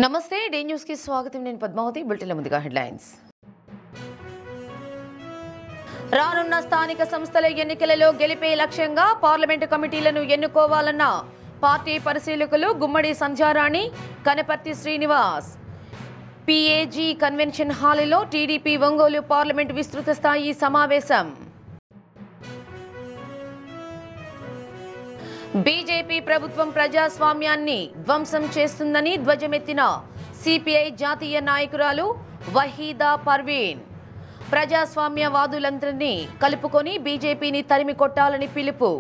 నమస్తే day news కి స్వాగతం. నేను పద్మావతి. బులెటిన్ల ముందుగా హెడ్లైన్స్. రానున్న స్థానిక సంస్థల ఎన్నికలలో గెలిపే లక్ష్యంగా పార్లమెంటు కమిటీలను ఎన్నుకోవాలన్న పార్టీ పరిశీలకులు గుమ్మడి సంధ్యారాణి, కనపర్తి శ్రీనివాస్. పిఏజీ కన్వెన్షన్ హాలులో టీడీపీ ఒంగోలు పార్లమెంటు విస్తృత స్థాయి సమావేశం. బీజేపీ ప్రభుత్వం ప్రజాస్వామ్యాన్ని ధ్వంసం చేస్తుందని ధ్వజమెత్తిన సిపిఐ జాతీయ నాయకురాలు వహీదా పర్వీన్. ప్రజాస్వామ్యవాదులందరినీ కలుపుకొని బీజేపీని తరిమి కొట్టాలని పిలుపు.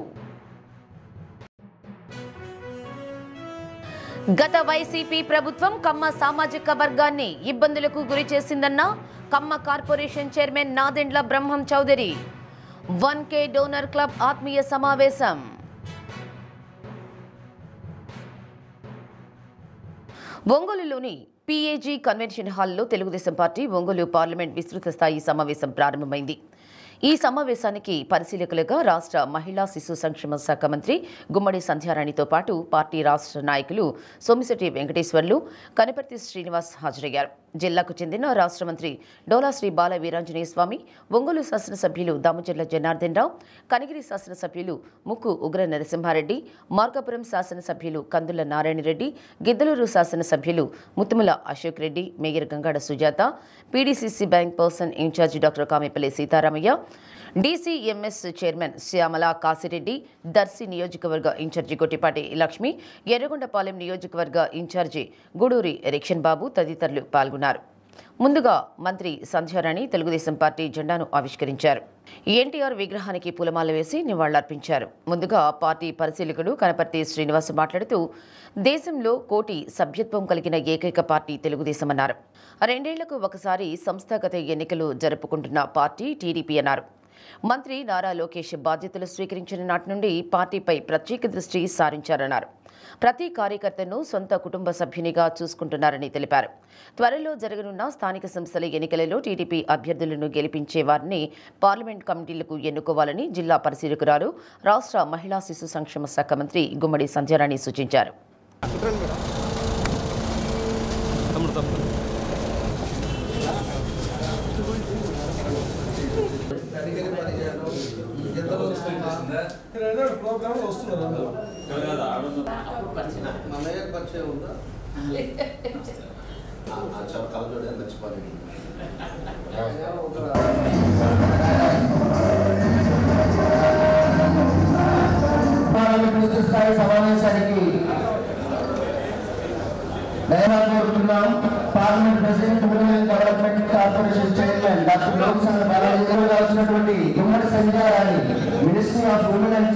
గత వైసీపీ ప్రభుత్వం కమ్మ సామాజిక వర్గాన్ని ఇబ్బందులకు గురి చేసిందన్న కమ్మ కార్పొరేషన్ చైర్మన్ నాదెండ్ల బ్రహ్మం చౌదరి. 1K డోనర్ క్లబ్ ఆత్మీయ సమావేశం. ఒంగోలులోని పిఏజీ కన్వెన్షన్ హాల్లో తెలుగుదేశం పార్టీ ఒంగోలు పార్లమెంట్ విస్తృత స్థాయి సమావేశం ప్రారంభమైంది. ఈ సమావేశానికి పరిశీలకులుగా రాష్ట్ర మహిళా శిశు సంక్షేమ శాఖ మంత్రి గుమ్మడి సంధ్యారాణితో పాటు పార్టీ రాష్ట్ర నాయకులు సోమిశెట్టి వెంకటేశ్వర్లు, కనపర్తి శ్రీనివాస్ హాజరయ్యారు. జిల్లాకు చెందిన రాష్ట్ర మంత్రి డోలా శ్రీ బాల వీరాంజనేయ స్వామి, ఒంగోలు శాసనసభ్యులు దామచర్ల జనార్దన్ రావు, కనిగిరి శాసనసభ్యులు ముక్కు ఉగ్ర నరసింహారెడ్డి, మార్కాపురం శాసనసభ్యులు కందుల నారాయణరెడ్డి, గిద్దలూరు శాసనసభ్యులు Muthumula Ashok Reddy, mayor Gangada Sujatha, PDCC bank person incharge doctor Kamepalli Seetharamaiah, DCMS chairman Shyamala Kasireddy, Darsi నియోజకవర్గ ఇన్ఛార్జి గొట్టిపాటి లక్ష్మి, ఎర్రగొండపాలెం నియోజకవర్గ ఇన్ఛార్జి గూడూరి ఎరిక్షన్ బాబు తదితరులు పాల్గొన్నారు. ముందుగా మంత్రి సంధ్యారాణి తెలుగుదేశం పార్టీ జెండాను ఆవిష్కరించారు. ఎన్టీఆర్ విగ్రహానికి పూలమాల వేసి నివాళులర్పించారు. ముందుగా పార్టీ పరిశీలకుడు కనపర్తి శ్రీనివాస్ మాట్లాడుతూ దేశంలో కోటి సభ్యత్వం కలిగిన ఏకైక పార్టీ తెలుగుదేశమన్నారు. 2 ఏళ్లకు ఒకసారి సంస్థాగత ఎన్నికలు జరుపుకుంటున్న పార్టీ టీడీపీ అన్నారు. మంత్రి నారా లోకేష్ బాధ్యతలు స్వీకరించిన నాటి నుండి పార్టీపై ప్రత్యేక దృష్టి సారించారన్నారు. ప్రతి కార్యకర్తను సొంత కుటుంబ సభ్యునిగా చూసుకుంటున్నారని తెలిపారు. త్వరలో జరగనున్న స్థానిక సంస్థల ఎన్నికలలో టీడీపీ అభ్యర్థులను గెలిపించే వారిని పార్లమెంట్ కమిటీలకు ఎన్నుకోవాలని జిల్లా పరిశీలకురాలు రాష్ట్ర మహిళా శిశు సంక్షేమ శాఖ మంత్రి గుమ్మడి సంధ్యారాణి సూచించారు. సమావేశానికి కోరుతున్నాం. Parliament president rural development corporation chairman doctor Loksabha Balaji గారు వచ్చినటువంటి Gummadi Sandhyarani, ministry of women and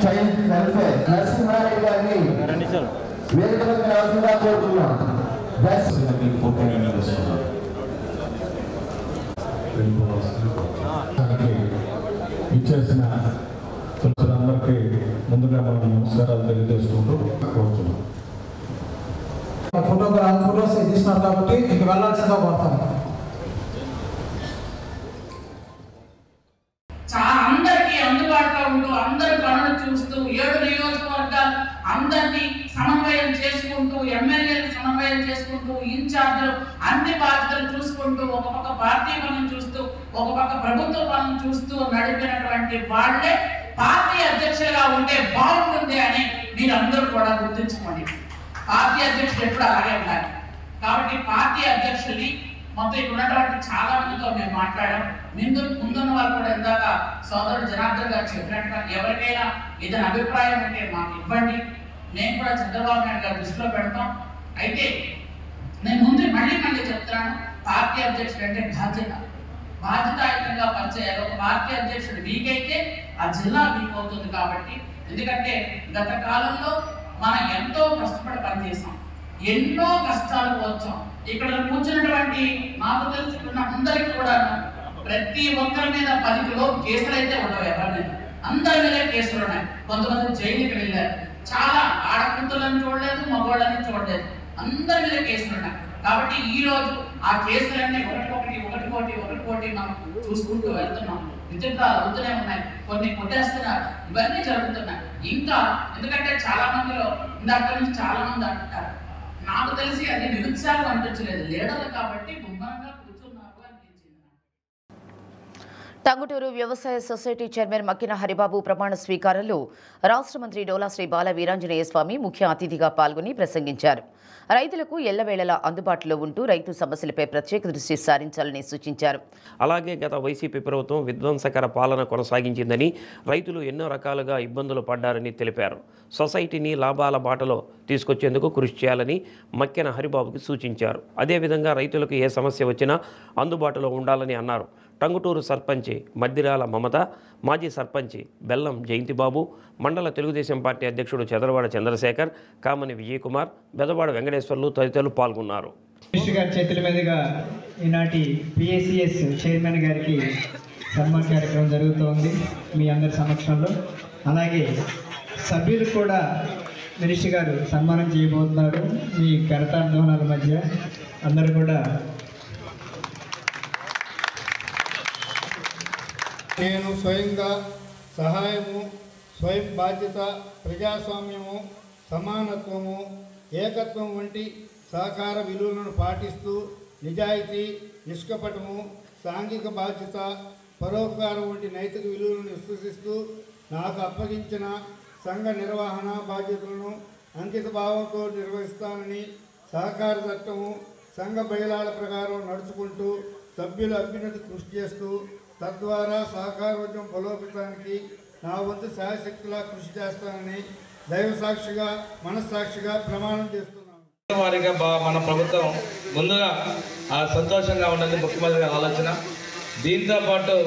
child welfare Narasimhareddy గారిని వేదికలకు రావాల్సిందిగా కోరుతున్నాం. ఇచ్చేసిన అందరికీ ముందుగా మనం నమస్కారాలు తెలియజేసుకుంటూ కోరుతున్నాం. ఫోటోస్ తీసినారు కాబట్టి ఇంక వెళ్ళాల్సిందిగా కోరుతాను. అందరికీ అందుబాటులో ఉంటూ అందరి పనులు చూస్తూ 7 నియోజకవర్గాలు అందరినీ సమన్వయం చేసుకుంటూ, ఎమ్మెల్యేలు సమన్వయం చేసుకుంటూ, ఇన్ఛార్జీలు అన్ని బాధ్యతలు చూసుకుంటూ, ఒక పక్క పార్టీ పనులు చూస్తూ, ఒక పక్క ప్రభుత్వ పనులు చూస్తూ నడిపినటువంటి వాళ్లే పార్టీ అధ్యక్షులుగా ఉంటే బాగుంటుంది అని మీరందరూ కూడా గుర్తుంచుకోండి. పార్టీ అధ్యక్షులు ఎప్పుడు అలాగే ఉండాలి. కాబట్టి పార్టీ అధ్యక్షుల్ని మొత్తం ఇక్కడ ఉన్నటువంటి చాలా మందితో మేము మాట్లాడాం. ముందున్న వాళ్ళు కూడా ఇందాక సోదరుడు జనార్దన్ గారు చెప్పినట్టుగా ఎవరికైనా ఏదైనా అభిప్రాయం ఉంటే మాకు ఇవ్వండి. నేను కూడా చంద్రబాబు నాయుడు గారు దృష్టిలో పెడతాం. అయితే నేను ముందు మళ్ళీ చెప్తున్నాను, పార్టీ అధ్యక్షుడు అంటే బాధ్యతాయుతంగా పనిచేయాలి. ఒక పార్టీ అధ్యక్షుడు వీక్ అయితే ఆ జిల్లా వీక్ అవుతుంది. కాబట్టి ఎందుకంటే గత కాలంలో మనం ఎంతో కష్టపడి పనిచేసాం, ఎన్నో కష్టాలు వచ్చాం. ఇక్కడ కూర్చున్నటువంటి నాకు తెలుసుకున్న అందరికి కూడా ప్రతి ఒక్కరి మీద 10 కిలో కేసులు అయితే ఉండవు. ఎవరి మీద అందరి మీద కేసులు ఉన్నాయి. కొంతమంది జైలుకి వెళ్ళారు. చాలా ఆడపిల్లలను చూడలేదు, మగవాళ్ళని చూడలేదు, అందరి మీద కేసులు ఉన్నాయి. కాబట్టి ఈ రోజు ఆ కేసులన్నీ ఒకటి మనం చూసుకుంటూ వెళ్తున్నాం. విచిత్రాలు అవుతూనే ఉన్నాయి, కొన్ని కొట్టేస్తున్నారు, ఇవన్నీ జరుగుతున్నాయి. ఇంకా ఎందుకంటే చాలా మందిలో ఇందాక నుంచి చాలా మంది అంటారు నాకు తెలిసి అది నిరుత్సాహం అనిపించలేదు. లీడర్లు కాబట్టి గుమ్మంగా కూర్చున్నారు అనిపించింది. టంగుటూరు వ్యవసాయ సొసైటీ చైర్మన్ మక్కిన హరిబాబు ప్రమాణ స్వీకారంలో రాష్ట్ర మంత్రి డోలా శ్రీ బాల వీరాంజనేయ స్వామి ముఖ్య అతిథిగా పాల్గొని ప్రసంగించారు. రైతులకు ఎల్లవేళలా అందుబాటులో ఉంటూ రైతు సమస్యలపై ప్రత్యేక దృష్టి సారించాలని సూచించారు. అలాగే గత వైసీపీ ప్రభుత్వం విధ్వంసకర పాలన కొనసాగించిందని, రైతులు ఎన్నో రకాలుగా ఇబ్బందులు పడ్డారని తెలిపారు. సొసైటీని లాభాల బాటలో తీసుకొచ్చేందుకు కృషి చేయాలని మక్కెన హరిబాబుకి సూచించారు. అదేవిధంగా రైతులకు ఏ సమస్య వచ్చినా అందుబాటులో ఉండాలని అన్నారు. టంగుటూరు సర్పంచి మద్దిరాల మమత, మాజీ సర్పంచి బెల్లం జయంతిబాబు, మండల తెలుగుదేశం పార్టీ అధ్యక్షుడు చదరవాడ చంద్రశేఖర్, కామని విజయకుమార్, బెదవాడ వెంకటేశ్వర్లు తదితరులు పాల్గొన్నారు. మినిస్టర్ గారి చేతుల మీదుగా ఈనాటి పిఏసిఎస్ చైర్మన్ గారికి సన్మాన కార్యక్రమం జరుగుతోంది మీ అందరి సమక్షంలో. అలాగే సభ్యులు కూడా మినిస్టర్ గారు సన్మానం చేయబోతున్నారు. మీ కరతాందోళనాల మధ్య అందరూ కూడా నేను స్వయంగా సహాయము, స్వయం బాధ్యత, ప్రజాస్వామ్యము, సమానత్వము, ఏకత్వం వంటి సహకార విలువలను పాటిస్తూ నిజాయితీ, నిష్కపటము, సాంఘిక బాధ్యత, పరోపకారం వంటి నైతిక విలువలను విశ్వసిస్తూ నాకు అప్పగించిన సంఘ నిర్వహణ బాధ్యతలను అంకిత భావంతో నిర్వహిస్తానని, సహకార చట్టము, సంఘ బయలాల ప్రకారం నడుచుకుంటూ సభ్యుల అభ్యున్నతి కృషి చేస్తూ తద్వారా సహకారోద్యమం బలోపేతానికి నా వంతు శాయశక్తిలా కృషి చేస్తానని దైవ సాక్షిగా మనస్సాక్షిగా ప్రమాణం చేస్తున్నాను. వారిగా మన ప్రభుత్వం ముందుగా సంతోషంగా ఉన్నది ముఖ్యమంత్రి గారి ఆలోచన. దీంతోపాటు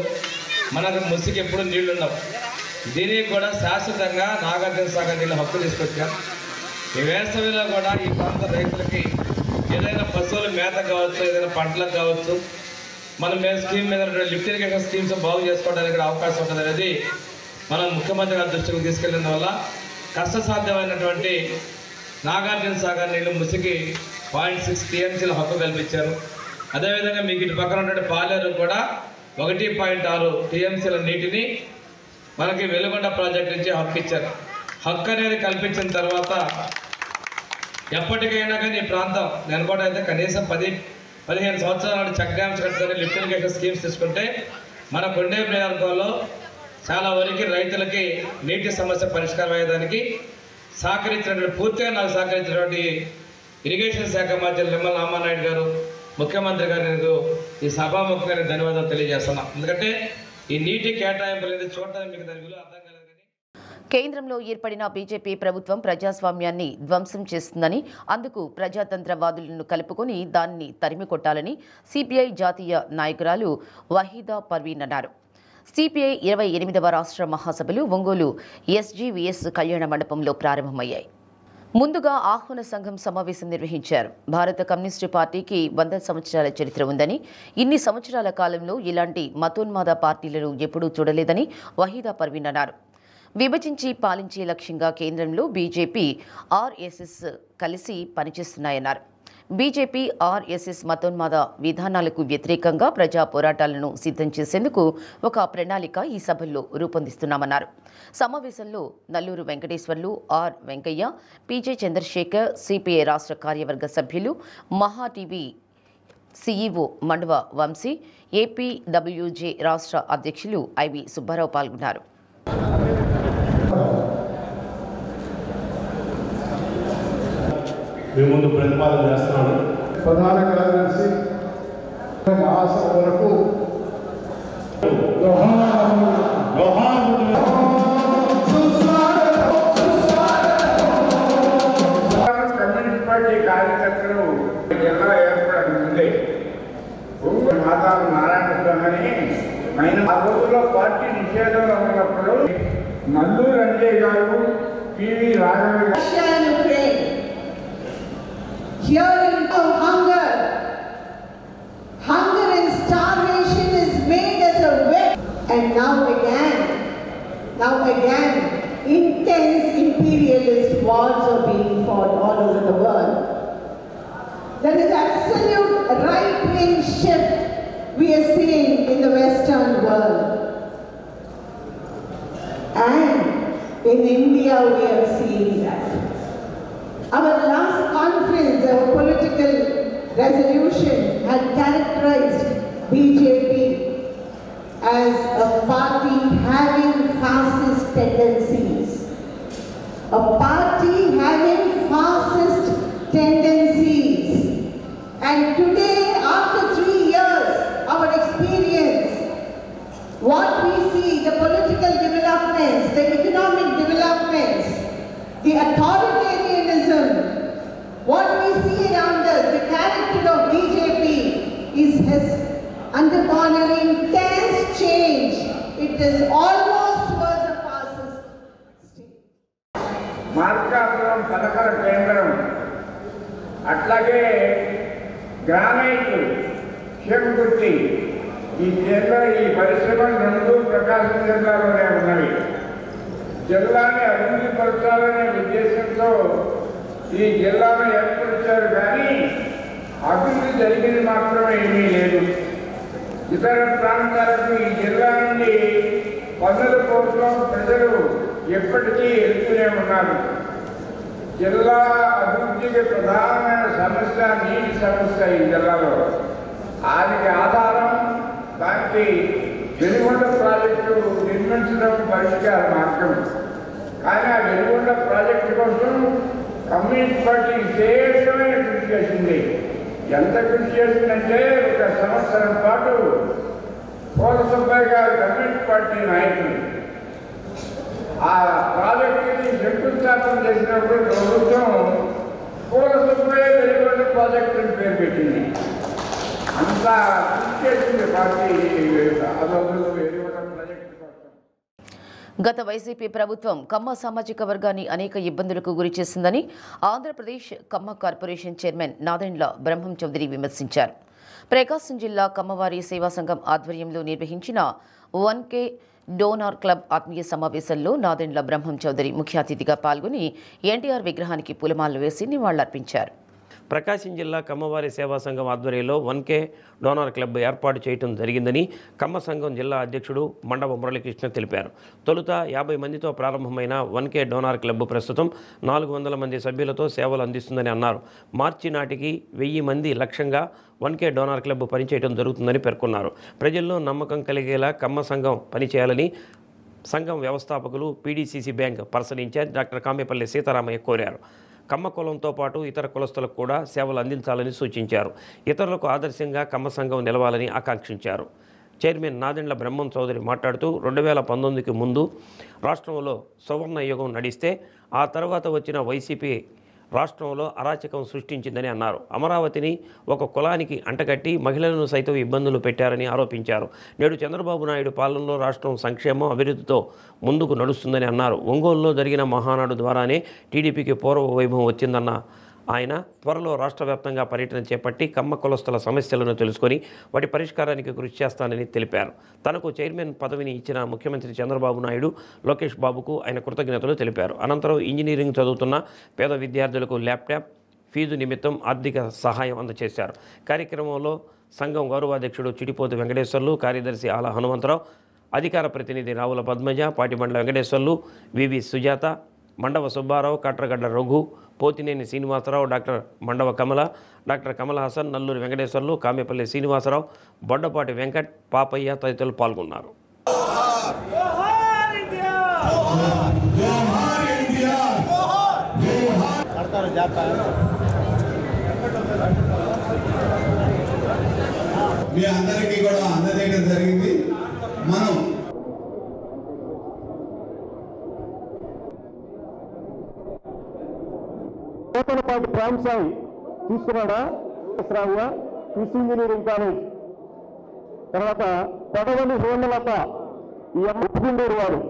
మనకు ముసికి ఎప్పుడు నీళ్లు ఉండవు. దీనికి కూడా శాశ్వతంగా నాగార్జున సాగర్ నీళ్ళు హక్కు తీసుకొచ్చాం. ఈ వేసవిలో కూడా ఈ ప్రాంత రైతులకి ఏదైనా పశువుల మేత కావచ్చు, ఏదైనా పంటలకు కావచ్చు, మనం స్కీమ్ మీద లిఫ్ట్ ఇరిగేషన్ స్కీమ్స్ బాగు చేసుకోవడానికి అవకాశం ఉంటుంది అనేది మనం ముఖ్యమంత్రి గారి దృష్టికి తీసుకెళ్లిన వల్ల కష్టసాధ్యమైనటువంటి నాగార్జున సాగర్ నీళ్లు ముసికి 0.6 టీఎంసీల హక్కు కల్పించారు. అదేవిధంగా మీకు ఇటు పక్కన ఉన్నటువంటి పాలేరు కూడా 1.6 టీఎంసీల నీటిని మనకి వెలుగొండ ప్రాజెక్ట్ నుంచి హక్కు ఇచ్చారు. హక్కు అనేది కల్పించిన తర్వాత ఎప్పటికైనా కానీ ఈ ప్రాంతం నేను కూడా అయితే కనీసం 10-15 సంవత్సరాల నాటి చెక్ డ్యామ్స్ కట్టుకొని లిఫ్ట్ ఇరిగేషన్ స్కీమ్స్ తీసుకుంటే మన కొండే నియోజకవర్గంలో చాలా వరకు రైతులకి నీటి సమస్య పరిష్కారం అయ్యేదానికి సహకరించినటువంటి పూర్తిగా నాకు సహకరించినటువంటి ఇరిగేషన్ శాఖ మంత్రి నిమ్మల రామానాయుడు గారు, ముఖ్యమంత్రి గారు ఈ సభాముఖంగా ధన్యవాదాలు తెలియజేస్తున్నాం. ఎందుకంటే ఈ నీటి కేటాయింపు అనేది చూడటానికి మీకు దాని విలువ అర్థం కాలేదు. కేంద్రంలో ఏర్పడిన బీజేపీ ప్రభుత్వం ప్రజాస్వామ్యాన్ని ధ్వంసం చేస్తుందని, అందుకు ప్రజాతంత్రవాదులను కలుపుకొని దాన్ని తరిమికొట్టాలని సిపిఐ జాతీయ నాయకురాలు వహీదా పర్వీన్ అన్నారు. సిపిఐ 28వ రాష్ట్ర మహాసభలు ఒంగోలు ఎస్జీవీఎస్ కళ్యాణ మండపంలో ప్రారంభమయ్యాయి. ముందుగా ఆహ్వాన సంఘం సమావేశం నిర్వహించారు. భారత కమ్యూనిస్టు పార్టీకి 100 సంవత్సరాల చరిత్ర ఉందని, ఇన్ని సంవత్సరాల కాలంలో ఇలాంటి మతోన్మాద పార్టీలను ఎప్పుడూ చూడలేదని వహీదా పర్వీన్ అన్నారు. విభజించి పాలించే లక్ష్యంగా కేంద్రంలో బీజేపీ, ఆర్ఎస్ఎస్ కలిసి పనిచేస్తున్నాయన్నారు. బీజేపీ, ఆర్ఎస్ఎస్ మతోన్మాద విధానాలకు వ్యతిరేకంగా ప్రజా పోరాటాలను సిద్ధం చేసేందుకు ఒక ప్రణాళిక ఈ సభల్లో రూపొందిస్తున్నామన్నారు. సమావేశంలో Nalluru Venkateswarlu, R Venkaiah, PJ Chandrasekhar, CPI రాష్ట్ర కార్యవర్గ సభ్యులు, Maha TV CEO Mandava Vamsi, APWJ రాష్ట్ర అధ్యక్షులు ఐవి సుబ్బారావు పాల్గొన్నారు. ముందు ప్రతిపాదన చేస్తున్నాను. ప్రధాన కార్యదర్శి మహాసభ వరకు కమ్యూనిస్ట్ పార్టీ కార్యకర్తలు జిల్లా ఏర్పడక ముందే మాతారు నారాయణస్వామి ఆయన ఆ రోజుల్లో పార్టీ నిషేధంలో ఉన్నప్పుడు నల్లూరు అంజయ్ గారు, PV Raghava Hearing of hunger and starvation is made as a weapon, and now again, intense imperialist wars are being fought all over the world. There is absolute right-wing shift we are seeing in the Western world, and in India we are seeing that. Our last conference, our political resolution had characterized BJP as a party having fascist tendencies. A party having fascist tendencies. And today, after 3 years, our experience, what we see, the political developments, the economic developments, the authoritarianism, what we see around us, the character of BJP has undergone an intense change. It is almost towards a fascist state. Markapuram పథకాల కేంద్రం అట్లాగే granite చెంగుర్తి ఈ పరిశ్రమలు రెండు ప్రకాశం జిల్లాలోనే ఉన్నవి. జిల్లాని అభివృద్ధి పరచాలనే ఉద్దేశంతో ఈ జిల్లాను ఏర్పరిచారు, కానీ అభివృద్ధి జరిగింది మాత్రమే ఏమీ లేదు. ఇతర ప్రాంతాలకు ఈ జిల్లా నుండి పన్నుల కోసం ప్రజలు ఎప్పటికీ వెళ్తూనే ఉన్నారు. జిల్లా అభివృద్ధికి ప్రధానమైన సమస్య నీటి సమస్య ఈ జిల్లాలో. దానికి ఆధారం దానికి వెలుగొండ ప్రాజెక్టు నిర్మించడం పరిష్కార మార్గం. కానీ ఆ వెలుగొండ ప్రాజెక్టు కోసం కమ్యూనిస్ట్ పార్టీ విశేషమైన కృషి చేసింది. ఎంత కృషి చేసిందంటే 1 సంవత్సరం పాటు కోల సుబ్బయ్య గారు కమ్యూనిస్ట్ పార్టీ నాయకులు ఆ ప్రాజెక్టుని శంకుస్థాపన చేసినప్పుడు ప్రభుత్వం కోల సుబ్బయ్య వెలుగొండ ప్రాజెక్టు అని పేరు పెట్టింది. అంతా కృషి చేసింది పార్టీ అదొకరు వెలుగొండ ప్రాజెక్టు. గత వైసీపీ ప్రభుత్వం కమ్మ సామాజిక వర్గాన్ని అనేక ఇబ్బందులకు గురి చేసిందని ఆంధ్రప్రదేశ్ కమ్మ కార్పొరేషన్ చైర్మన్ నాదెండ్ల బ్రహ్మం చౌదరి విమర్శించారు. ప్రకాశం జిల్లా కమ్మవారి సేవా సంఘం ఆధ్వర్యంలో నిర్వహించిన 1K డోనార్ క్లబ్ ఆత్మీయ సమావేశంలో నాదెండ్ల బ్రహ్మం చౌదరి ముఖ్య అతిథిగా పాల్గొని ఎన్టీఆర్ విగ్రహానికి పూలమాలలు వేసి నివాళులర్పించారు. ప్రకాశం జిల్లా కమ్మవారి సేవా సంఘం ఆధ్వర్యంలో 1K డోనార్ క్లబ్ ఏర్పాటు చేయడం జరిగిందని కమ్మ సంఘం జిల్లా అధ్యక్షుడు మండవ మురళీకృష్ణ తెలిపారు. తొలుత 50 మందితో ప్రారంభమైన 1K డోనార్ క్లబ్ ప్రస్తుతం 400 మంది సభ్యులతో సేవలు అందిస్తుందని అన్నారు. మార్చి నాటికి 1000 మంది లక్ష్యంగా 1K డోనార్ క్లబ్ పనిచేయడం జరుగుతుందని పేర్కొన్నారు. ప్రజల్లో నమ్మకం కలిగేలా కమ్మ సంఘం పనిచేయాలని సంఘం వ్యవస్థాపకులు PDCC bank person incharge doctor Kamepalli Seetharamaiah కోరారు. కమ్మ కులంతో పాటు ఇతర కులస్తులకు కూడా సేవలు అందించాలని సూచించారు. ఇతరులకు ఆదర్శంగా కమ్మ సంఘం నిలవాలని ఆకాంక్షించారు. చైర్మన్ నాదెండ్ల బ్రహ్మం చౌదరి మాట్లాడుతూ 2019కి ముందు రాష్ట్రంలో సువర్ణ యుగం నడిస్తే ఆ తర్వాత వచ్చిన వైసీపీ రాష్ట్రంలో అరాచకం సృష్టించిందని అన్నారు. అమరావతిని ఒక కులానికి అంటగట్టి మహిళలను సైతం ఇబ్బందులు పెట్టారని ఆరోపించారు. నేడు చంద్రబాబు నాయుడు పాలనలో రాష్ట్రం సంక్షేమం అభివృద్ధితో ముందుకు నడుస్తుందని అన్నారు. ఒంగోలులో జరిగిన మహానాడు ద్వారానే టీడీపీకి పూర్వ వైభవం వచ్చిందన్న ఆయన త్వరలో రాష్ట్ర వ్యాప్తంగా పర్యటన చేపట్టి కమ్మ కులస్తుల సమస్యలను తెలుసుకొని వాటి పరిష్కారానికి కృషి చేస్తానని తెలిపారు. తనకు చైర్మన్ పదవిని ఇచ్చిన ముఖ్యమంత్రి చంద్రబాబు నాయుడు, లోకేష్ బాబుకు ఆయన కృతజ్ఞతలు తెలిపారు. అనంతరం ఇంజనీరింగ్ చదువుతున్న పేద విద్యార్థులకు ల్యాప్టాప్ ఫీజు నిమిత్తం ఆర్థిక సహాయం అందజేశారు. కార్యక్రమంలో సంఘం గౌరవాధ్యక్షుడు చిడిపోతు వెంకటేశ్వర్లు, కార్యదర్శి ఆల హనుమంతరావు, అధికార ప్రతినిధి రావుల పద్మజ, పాటిబండ్ల వెంకటేశ్వర్లు, వివి సుజాత, మండవ సుబ్బారావు, కట్రగడ్డ రఘు, పోతినేని శ్రీనివాసరావు, డాక్టర్ మండవ కమల, డాక్టర్ కమల్ హాసన్, నల్లూరి వెంకటేశ్వర్లు, కామేపల్లి శ్రీనివాసరావు, బొడ్డపాటి వెంకట్, పాపయ్య తదితరులు పాల్గొన్నారు. మీ అందరికీ కూడా అందజేయడం జరిగింది. మనం కోతలపాటి ప్రాంసాయి తీసుకున్నాడా రావుగా కృషి ఇంజనీరింగ్ కాలేజ్, తర్వాత పొడవని హేమలత ఈ ఉప్పుగుండూరు వారు,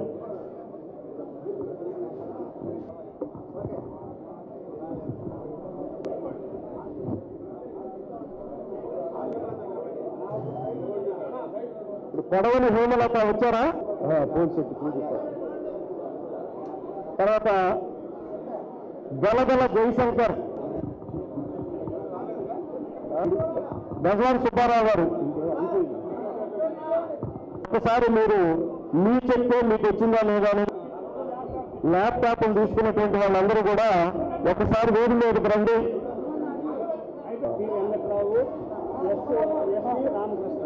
ఇప్పుడు పొడవని హేమలత వచ్చారా తర్వాత గలగల జయశంకర్, భగవాన్ సుబ్బారావు గారు. ఒకసారి మీరు మీ చెప్తే మీకు వచ్చిందా లేదా ల్యాప్టాప్లు తీసుకున్నటువంటి వాళ్ళందరూ కూడా ఒకసారి వేడి మీదకి రండి. P Venkatrao, SV Ramakrishna.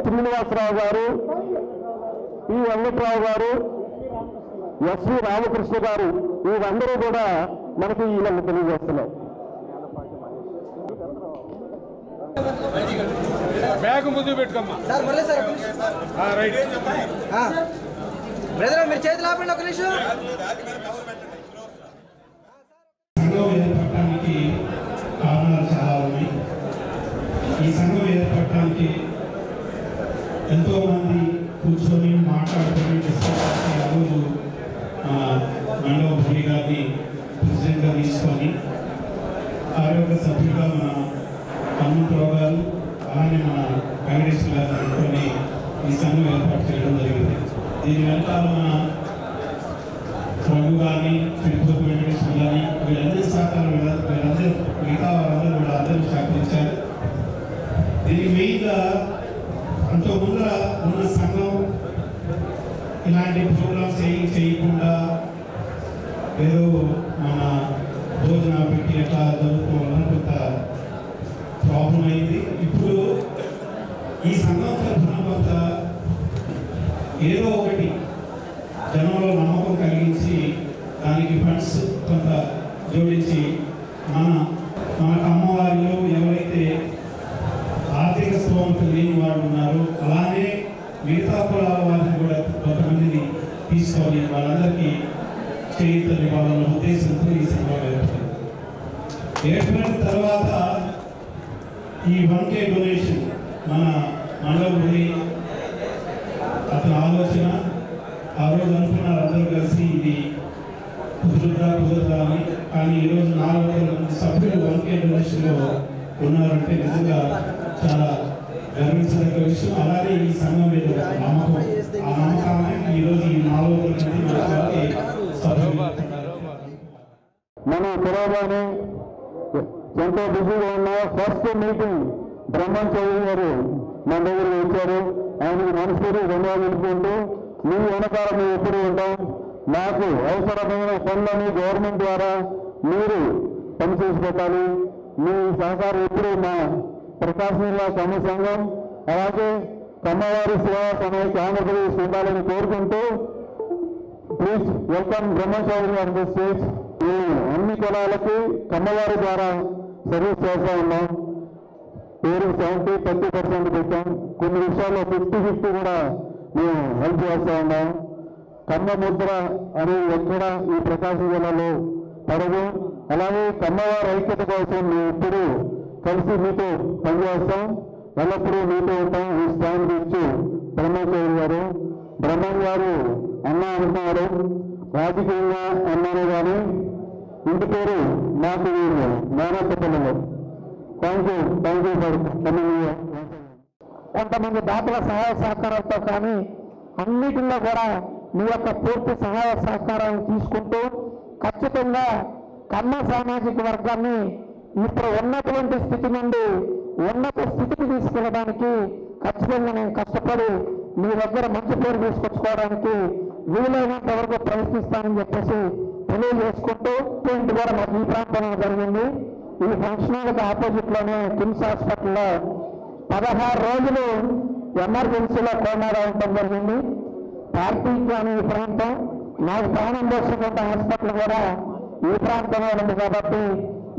శ్రీనివాసరావు గారు, పి వెంకట్రావు గారు, ఎస్వి రామకృష్ణ గారు, వీరందరూ కూడా మనకి వీళ్ళని తెలియజేస్తున్నారు. బ్యాగ్ ముందు పెట్టుకోమ్మా సార్. మళ్ళీ సార్ రైట్ బ్రదర్, మీరు చేతులు ఆపండి ఒక నిమిషం. సంఘం ఏర్పడటానికి కారణాలు చాలా ఉన్నాయి. ఈ సంఘం ఏర్పడటానికి ఎంతో మంది కూర్చొని మాట్లాడుకొని డిస్కస్ చేసి ఆ రోజు మండవ భూమి గారిని ప్రెసిడెంట్గా తీసుకొని ఆరోగ్య సభ్యులుగా మన హనుమంతరావు గారు అలానే మన వెంకటేశ్వర గారు అనుకొని ఈ సంఘం ఏర్పాటు చేయడం జరిగింది. దీని వెనకాల మన రఘు కానీ తిరుపతి వెంకటేశ్వర కానీ వీళ్ళందరి సహకారం వీళ్ళందరూ మిగతా వారందరూ కూడా అందరూ సహకరించారు. దీని మెయిన్గా అంతకుముందర ఉన్న సంఘం ఇలాంటి ప్రోగ్రామ్స్ చేయకుండా ఏదో మన భోజన పెట్టి ఎట్లా జరుపుకోవాలని కొంత ప్రాబ్లం అయింది. ఇప్పుడు ఈ సంఘం తరఫున కొంత ఏదో ఒకటి జనంలో నమ్మకం కలిగించి దానికి ఫండ్స్ కొంత జోడించి మనకు అమ్మవారిలో ఎవరైతే ఆర్థిక స్థోమత లేని వాళ్ళు ఉన్నారు, అలానే మిగతా కులాల వారిని కూడా కొంతమందిని తీసుకొని వాళ్ళందరికీ చేయితనివ్వాలన్న ఉద్దేశంతో ఈ సంఘం ఏర్పడిన తర్వాత ఈ 1K డొనేషన్ మన మండలి అతని ఆలోచన. ఆ రోజు అనుకున్నారు అందరూ కలిసి ఇది కుదురుదా అని. కానీ ఈరోజు 400 మంది సభ్యులు 1K డొనేషన్లో ఉన్నారంటే నిజంగా చాలా గర్వించదగ్గ విషయం. అలాగే ఈ సంఘం మీద నమ్మకం, ఆ నమ్మకాన్ని ఈరోజు ఈ 400 మంది సభ్యులు మనం తెలవగానే ఎంతో బిజీగా ఉన్న ఫస్ట్ మీటింగ్ బ్రహ్మం చౌదరి గారు మన దగ్గరికి వచ్చారు. ఆయనకి మనస్ఫూర్తి ధన్యవాదాలు తెలుపుకుంటూ మీ వెనకాల మేము ఎప్పుడు ఉంటాం. మాకు అవసరమైన పనులని గవర్నమెంట్ ద్వారా మీరు పనిచేసి పెట్టాలి. మీ సహకారం ఎప్పుడు మా ప్రకాశం జిల్లా కమ్మ సంఘం అలాగే కమ్మవారి సేవా సమైక్య ఆంధ్రప్రదేశ్ ఉండాలని కోరుకుంటూ ప్లీజ్ వెల్కమ్ బ్రహ్మం చౌదరి గారి ది స్టేజ్. అన్ని కులాలకి కమ్మవారి ద్వారా సర్వీస్ చేస్తూ ఉన్నాం. పేరు 70-30% పెట్టాం. కొన్ని విషయాల్లో 50-50 కూడా మేము హెల్ప్ చేస్తూ ఉన్నాం. కమ్మ ముద్ర అనేది ఎక్కడ ఈ ప్రకాశం జిల్లాలో పడదు. అలాగే కమ్మవారి ఐక్యత కోసం మేము ఎప్పుడు కలిసి మీతో పనిచేస్తాం, ఎల్లప్పుడూ మీతో ఉంటాం. ఈ స్టాండ్ ఇచ్చి బ్రహ్మచౌరి గారు బ్రహ్మం గారు అన్న అంటున్నారు, రాజకీయంగా అన్నారు కానీ ఇంటి పేరు నాకు వీరు మేనత్త పిల్లలు. Thank you for coming. కొంతమంది దాతల సహాయ సహకారాలతో కానీ అన్నిటిలో కూడా మీ యొక్క పూర్తి సహాయ సహకారాలను తీసుకుంటూ ఖచ్చితంగా కమ్మ సామాజిక వర్గాన్ని ఇప్పుడు ఉన్నటువంటి స్థితి నుండి ఉన్నత స్థితికి తీసుకెళ్ళడానికి ఖచ్చితంగా నేను కష్టపడి మీ దగ్గర మంచి పేరు తీసుకొచ్చుకోవడానికి వీలైనంత వరకు ప్రయత్నిస్తానని చెప్పేసి తెలియజేసుకుంటూ కూడా మాకు ఈ ప్రాంతంలో జరిగింది. ఈ ఫంక్షన్ హాల్కి ఆపోజిట్లోనే కిమ్స్ హాస్పిటల్లో 16 రోజులు ఎమర్జెన్సీలో కోమాలో ఉండటం జరిగింది. పార్టీకి కానీ ఈ ప్రాంతం నాకు ప్రాణం పోస్తున్న హాస్పిటల్ కూడా ఈ ప్రాంతంలో ఉంది కాబట్టి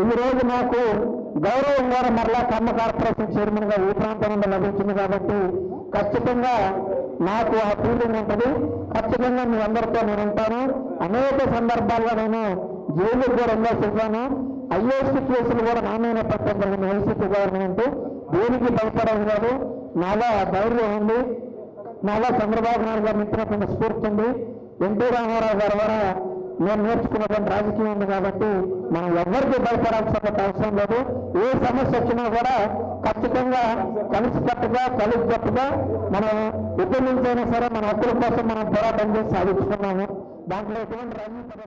ఈ రోజు నాకు గౌరవం కూడా మరలా కమ్మ కార్పొరేషన్ చైర్మన్గా ఈ ప్రాంతం నుండి లభించింది కాబట్టి ఖచ్చితంగా నాకు ఆ ఫీలింగ్ ఉంటుంది. ఖచ్చితంగా మీ అందరితో నేను ఉంటాను. అనేక సందర్భాల్లో నేను జైలు కూడా చేశాను. ఐఏఎస్టీ కేసులు కూడా నా మీద పెట్టడం జరిగింది. వైసీపీ గవర్నమెంట్ దేనికి భయపడేది కాదు. నాలో ధైర్యం ఉంది, నాలో చంద్రబాబు నాయుడు గారు ఇచ్చినటువంటి స్ఫూర్తి ఉంది, ఎన్టీ రామారావు గారి ద్వారా నేను నేర్చుకున్నటువంటి రాజకీయం ఉంది కాబట్టి మనం ఎవరికి భయపడాల్సిన అవసరం లేదు. ఏ సమస్య వచ్చినా కూడా ఖచ్చితంగా కలిసికట్టుగా కలిసికట్టుగా మనం ఉద్యమించైనా సరే మన హక్కుల కోసం మనం పోరాటం చేసి సాధించుకున్నాము. దాంట్లో ఎటువంటి రాజకీయ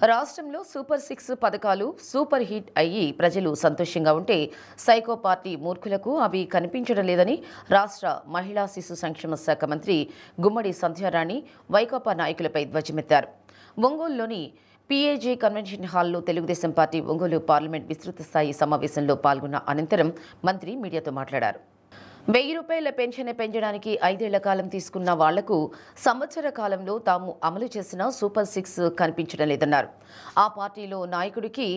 రాష్ట్రంలో సూపర్ 6 పథకాలు సూపర్ హిట్ అయ్యి ప్రజలు సంతోషంగా ఉంటే సైకో పార్టీ మూర్ఖులకు అవి కనిపించడం లేదని రాష్ట్ర మహిళా శిశు సంక్షేమ శాఖ మంత్రి గుమ్మడి సంధ్యారాణి వైకాపా నాయకులపై ధ్వజమెత్తారు. ఒంగోలులోని పీఏజీ కన్వెన్షన్ హాల్లో తెలుగుదేశం పార్టీ ఒంగోలు పార్లమెంట్ విస్తృత స్థాయి సమావేశంలో పాల్గొన్న అనంతరం మంత్రి మీడియాతో మాట్లాడారు. 1000 రూపాయల పెన్షన్ పెంచడానికి 5 ఏళ్ల కాలం తీసుకున్న వాళ్లకు సంవత్సర కాలంలో తాము అమలు చేసిన సూపర్ 6 కనిపించడం లేదన్నారు. ఆ పార్టీలో నాయకుడికి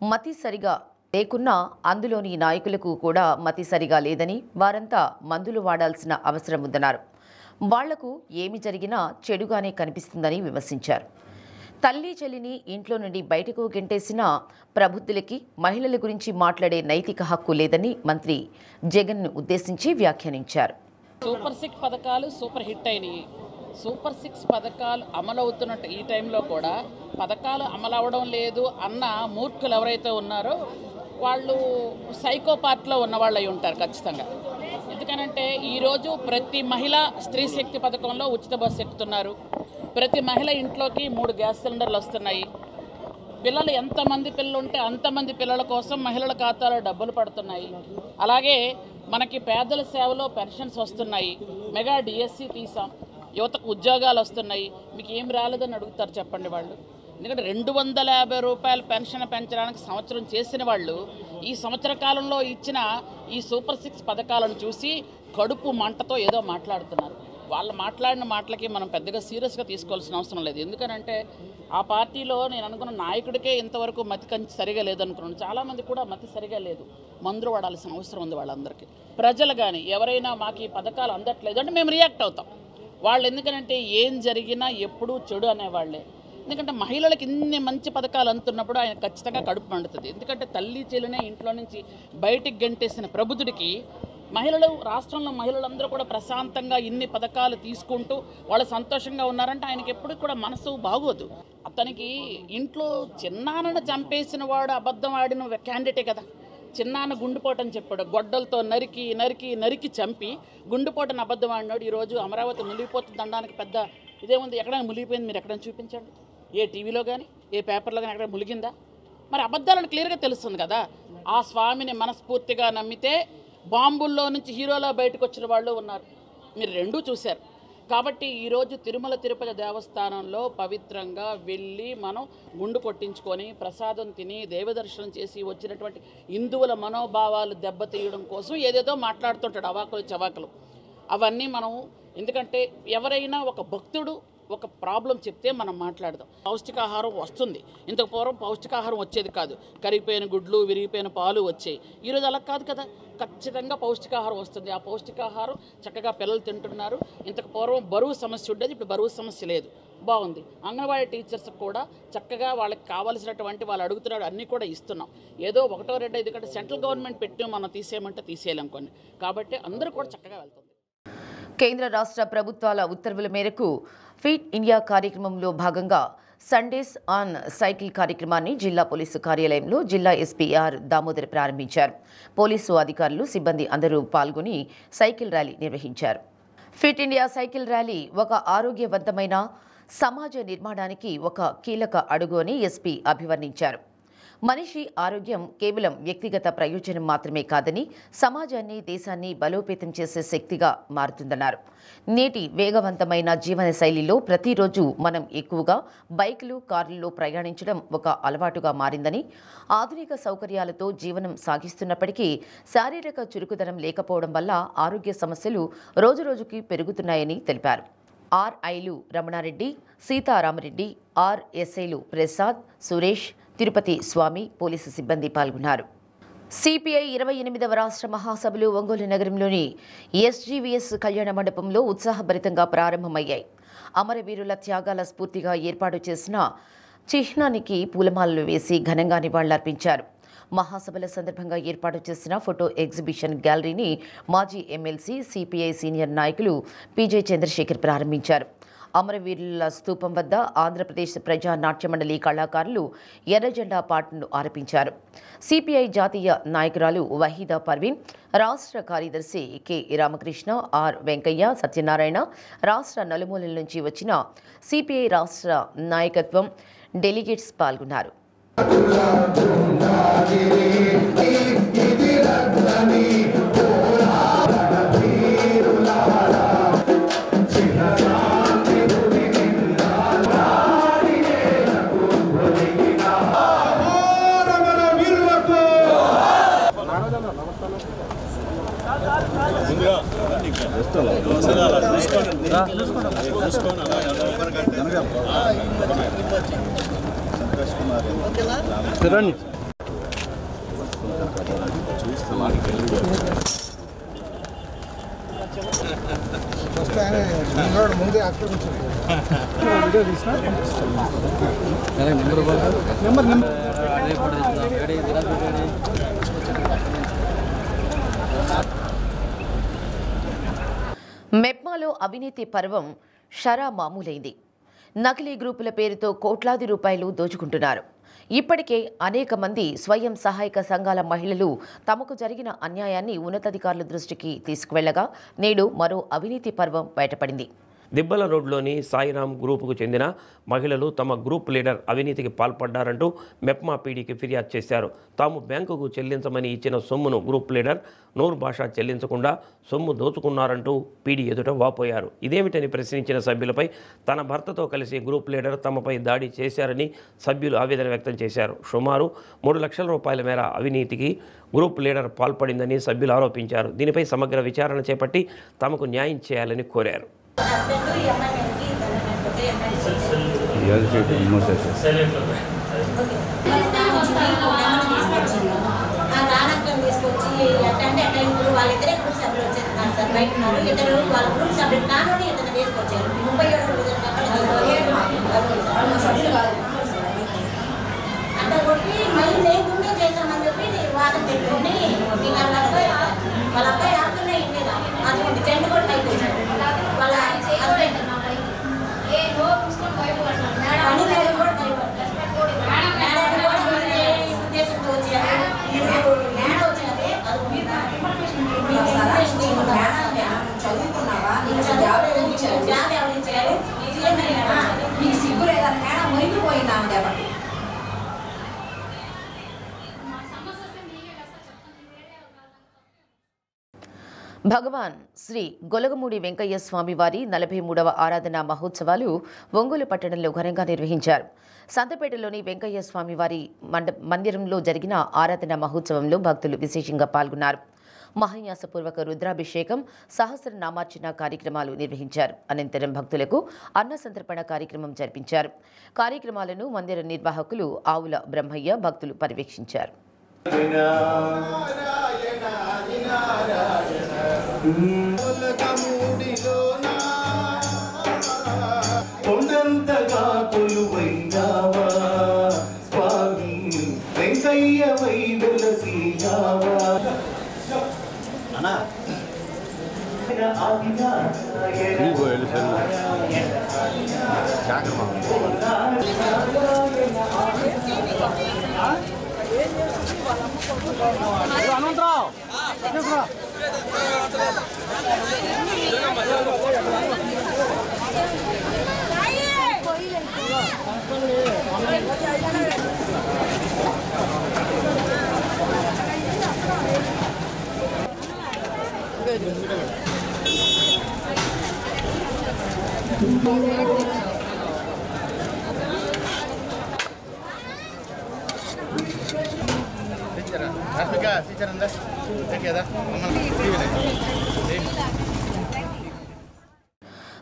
మతి సరిగా లేకున్నా అందులోని నాయకులకు కూడా మతి సరిగా లేదని, వారంతా మందులు వాడాల్సిన అవసరం ఉందన్నారు. వాళ్లకు ఏమి జరిగినా చెడుగానే కనిపిస్తుందని విమర్శించారు. తల్లి చెల్లిని ఇంట్లో నుండి బయటకు గెంటేసిన ప్రబుద్ధులకి మహిళల గురించి మాట్లాడే నైతిక హక్కు లేదని మంత్రి జగన్ను ఉద్దేశించి వ్యాఖ్యానించారు. సూపర్ 6 పథకాలు సూపర్ హిట్ అయినాయి. సూపర్ 6 పథకాలు అమలవుతున్నట్టు ఈ టైంలో కూడా పథకాలు అమలవడం లేదు అన్న మూర్ఖులు ఎవరైతే ఉన్నారో వాళ్ళు సైకో పార్టీలో ఉన్నవాళ్ళు అయి ఉంటారు ఖచ్చితంగా. ఎందుకనంటే ఈరోజు ప్రతి మహిళ స్త్రీ శక్తి పథకంలో ఉచిత బస్సు ఎక్కుతున్నారు. ప్రతి మహిళ ఇంట్లోకి 3 గ్యాస్ సిలిండర్లు వస్తున్నాయి. పిల్లలు ఎంతమంది పిల్లలు ఉంటే అంతమంది పిల్లల కోసం మహిళల ఖాతాలో డబ్బులు పడుతున్నాయి. అలాగే మనకి పేదల సేవలో పెన్షన్స్ వస్తున్నాయి. మెగా డిఎస్సి తీసాం, యువతకు ఉద్యోగాలు వస్తున్నాయి. మీకు ఏం రాలేదని అడుగుతారు చెప్పండి వాళ్ళు. ఎందుకంటే 250 రూపాయల పెన్షన్ పెంచడానికి సంవత్సరం చేసిన వాళ్ళు ఈ సంవత్సర కాలంలో ఇచ్చిన ఈ సూపర్ 6 పథకాలను చూసి కడుపు మంటతో ఏదో మాట్లాడుతున్నారు. వాళ్ళు మాట్లాడిన మాటలకి మనం పెద్దగా సీరియస్గా తీసుకోవాల్సిన అవసరం లేదు. ఎందుకనంటే ఆ పార్టీలో నేను అనుకున్న నాయకుడికే ఇంతవరకు మతి సరిగా లేదనుకున్నాను. చాలామంది కూడా మతి సరిగా లేదు, మందులు వాడాల్సిన అవసరం ఉంది వాళ్ళందరికీ. ప్రజలు కానీ ఎవరైనా మాకు ఈ పథకాలు అందట్లేదు అంటే మేము రియాక్ట్ అవుతాం. వాళ్ళు ఎందుకంటే ఏం జరిగినా ఎప్పుడూ చెడు అనేవాళ్ళే. ఎందుకంటే మహిళలకు ఇన్ని మంచి పథకాలు అందుతున్నప్పుడు ఆయన ఖచ్చితంగా కడుపు మండుతుంది. ఎందుకంటే తల్లి చెల్లినే ఇంట్లో నుంచి బయటికి గంటేసిన ప్రబుద్ధుడికి మహిళలు, రాష్ట్రంలో మహిళలందరూ కూడా ప్రశాంతంగా ఇన్ని పథకాలు తీసుకుంటూ వాళ్ళు సంతోషంగా ఉన్నారంటే ఆయనకి ఎప్పుడు కూడా మనసు బాగోదు. అతనికి ఇంట్లో చిన్నాన్నను చంపేసిన వాడు అబద్ధం ఆడిన క్యాండిడేటే కదా. చిన్నాన్న గుండుపోటని చెప్పాడు, గొడ్డలతో నరికి నరికి నరికి చంపి గుండుపోటని అబద్ధం ఆడినాడు. ఈరోజు అమరావతి మునిగిపోతుంది అనడానికి పెద్ద ఇదేముంది? ఎక్కడైనా మునిగిపోయింది మీరు ఎక్కడైనా చూపించండి. ఏ టీవీలో కానీ ఏ పేపర్లో కానీ ఎక్కడ మునిగిందా? మరి అబద్ధాలను క్లియర్గా తెలుస్తుంది కదా. ఆ స్వామిని మనస్ఫూర్తిగా నమ్మితే బాంబుల్లో నుంచి హీరోలా బయటకు వచ్చిన వాళ్ళు ఉన్నారు. మీరు రెండూ చూశారు. కాబట్టి ఈరోజు తిరుమల తిరుపతి దేవస్థానంలో పవిత్రంగా వెళ్ళి మనం గుండు కొట్టించుకొని ప్రసాదం తిని దేవదర్శనం చేసి వచ్చినటువంటి హిందువుల మనోభావాలు దెబ్బతీయడం కోసం ఏదేదో మాట్లాడుతుంటాడు, అవాకులు చవాకులు. అవన్నీ మనం, ఎందుకంటే ఎవరైనా ఒక భక్తుడు ఒక ప్రాబ్లం చెప్తే మనం మాట్లాడదాం. పౌష్టికాహారం వస్తుంది. ఇంతకు పూర్వం పౌష్టికాహారం వచ్చేది కాదు. కరిగిపోయిన గుడ్లు, విరిగిపోయిన పాలు వచ్చాయి. ఈరోజు అలా కాదు కదా, ఖచ్చితంగా పౌష్టికాహారం వస్తుంది. ఆ పౌష్టికాహారం చక్కగా పిల్లలు తింటున్నారు. ఇంతకు పూర్వం బరువు సమస్య ఉండేది, ఇప్పుడు బరువు సమస్య లేదు. బాగుంది. అంగన్వాడీ టీచర్స్ కూడా చక్కగా వాళ్ళకి కావాల్సినటువంటి వాళ్ళు అడుగుతున్నాడు అన్నీ కూడా ఇస్తున్నాం. ఏదో 1, 2 ఎందుకంటే సెంట్రల్ గవర్నమెంట్ పెట్టి మనం తీసేయమంటే తీసేయలేం కొన్ని. కాబట్టి అందరూ కూడా చక్కగా వెళ్తుంది. కేంద్ర రాష్ట్ర ప్రభుత్వాల ఉత్తర్వుల మేరకు ఫిట్ ఇండియా కార్యక్రమంలో భాగంగా సండేస్ ఆన్ సైకిల్ కార్యక్రమాన్ని జిల్లా పోలీసు కార్యాలయంలో జిల్లా ఎస్పీ ఆర్ దామోదర్ ప్రారంభించారు. పోలీసు అధికారులు, సిబ్బంది అందరూ పాల్గొని సైకిల్ ర్యాలీ నిర్వహించారు. ఫిట్ ఇండియా సైకిల్ ర్యాలీ ఒక ఆరోగ్యవంతమైన సమాజ నిర్మాణానికి ఒక కీలక అడుగు అని ఎస్పీ అభివర్ణించారు. మనిషి ఆరోగ్యం కేవలం వ్యక్తిగత ప్రయోజనం మాత్రమే కాదని, సమాజాన్ని, దేశాన్ని బలోపేతం చేసే శక్తిగా మారుతుందన్నారు. నేటి వేగవంతమైన జీవన శైలిలో ప్రతిరోజు మనం ఎక్కువగా బైకులు, కార్లలో ప్రయాణించడం ఒక అలవాటుగా మారిందని, ఆధునిక సౌకర్యాలతో జీవనం సాగిస్తున్నప్పటికీ శారీరక చురుకుదనం లేకపోవడం వల్ల ఆరోగ్య సమస్యలు రోజురోజుకి పెరుగుతున్నాయని తెలిపారు. ఆర్ఐలు రమణారెడ్డి, సీతారామరెడ్డి, ఆర్ఎస్ఐలు ప్రసాద్, సురేష్, తిరుపతి స్వామి, పోలీసు సిబ్బంది పాల్గొన్నారు. సిపిఐ 28వ రాష్ట్ర మహాసభలు ఒంగోలు నగరంలోని ఎస్జీవీఎస్ కళ్యాణ మండపంలో ఉత్సాహభరితంగా ప్రారంభమయ్యాయి. అమరవీరుల త్యాగాల స్ఫూర్తిగా ఏర్పాటు చేసిన చిహ్నానికి పూలమాలలు వేసి ఘనంగా నివాళులర్పించారు. మహాసభల సందర్భంగా ఏర్పాటు చేసిన ఫోటో ఎగ్జిబిషన్ గ్యాలరీని మాజీ ఎమ్మెల్సీ, సిపిఐ సీనియర్ నాయకులు పీజే చంద్రశేఖర్ ప్రారంభించారు. అమరవీరుల స్తూపం వద్ద ఆంధ్రప్రదేశ్ ప్రజా నాట్య మండలి కళాకారులు ఎర్రజెండా పాటను ఆలపించారు. సిపిఐ జాతీయ నాయకురాలు వహీదా పర్వీన్, రాష్ట్ర కార్యదర్శి కె రామకృష్ణ, ఆర్ వెంకయ్య, సత్యనారాయణ, రాష్ట్ర నలుమూలల నుంచి వచ్చిన సిపిఐ రాష్ట్ర నాయకత్వం, డెలిగేట్స్ పాల్గొన్నారు. ముందే ఆక్రమించారు. మెప్మాలో అవినీతి పర్వం షరా మామూలైంది. నకిలీ గ్రూపుల పేరుతో కోట్లాది రూపాయలు దోచుకుంటున్నారు. ఇప్పటికే అనేక మంది స్వయం సహాయక సంఘాల మహిళలు తమకు జరిగిన అన్యాయాన్ని ఉన్నతాధికారుల దృష్టికి తీసుకువెళ్లగా నేడు మరో అవినీతి పర్వం బయటపడింది. దిబ్బల రోడ్లోని సాయిరామ్ గ్రూపుకు చెందిన మహిళలు తమ గ్రూప్ లీడర్ అవినీతికి పాల్పడ్డారంటూ మెప్మా పీడీకి ఫిర్యాదు చేశారు. తాము బ్యాంకుకు చెల్లించమని ఇచ్చిన సొమ్మును గ్రూప్ లీడర్ నూర్ బాషా చెల్లించకుండా సొమ్ము దోచుకున్నారంటూ పీడీ ఎదుట వాపోయారు. ఇదేమిటని ప్రశ్నించిన సభ్యులపై తన భర్తతో కలిసి గ్రూప్ లీడర్ తమపై దాడి చేశారని సభ్యులు ఆవేదన వ్యక్తం చేశారు. సుమారు 3 లక్షల రూపాయల మేర అవినీతికి గ్రూప్ లీడర్ పాల్పడిందని సభ్యులు ఆరోపించారు. దీనిపై సమగ్ర విచారణ చేపట్టి తమకు న్యాయం చేయాలని కోరారు. వాళ్ళిద్దరే గ్రూప్ సభ్యులు వచ్చేస్తున్నారు సార్. బయట ఉన్నారు ఇతరు వాళ్ళ గ్రూప్ సభ్యులు కానూని ఇతను తీసుకొచ్చారు. 37 అట్లా కొట్టి మళ్ళీ నేను గుండె చేశామని చెప్పి వాదం పెట్టుకొని వాళ్ళ అబ్బాయి ఆడుతున్నా ఇండియా అటువంటి చెండు కూడా అయిపోయింది. వాళ్ళ హస్బెండ్ పని లేదు కూడా ఉద్దేశంతో వచ్చారు. మేడ వచ్చినదే చదువుకున్నావా జాబ్ ఎవరిచ్చారు నీకు సిగ్గు లేదా మేడ మునిగిపోయిందా కాబట్టి భగవాన్ శ్రీ గొలగమూడి వెంకయ్య స్వామి వారి 43వ ఆరాధన మహోత్సవాలు ఒంగోలు పట్టణంలో ఘనంగా నిర్వహించారు. సంతపేటలోని వెంకయ్య స్వామి వారి మందిరంలో జరిగిన ఆరాధన మహోత్సవంలో భక్తులు విశేషంగా పాల్గొన్నారు. మహాన్యాసపూర్వక రుద్రాభిషేకం, సహస్రనామార్చన కార్యక్రమాలు నిర్వహించారు. అనంతరం భక్తులకు అన్న సంతర్పణ కార్యక్రమం జరిపించారు. కార్యక్రమాలను మందిర నిర్వాహకులు ఆవుల బ్రహ్మయ్య భక్తులు పర్యవేక్షించారు. కొండంతగా కొలువైనావా స్వామి వెంకయ్య వై వెలసినావా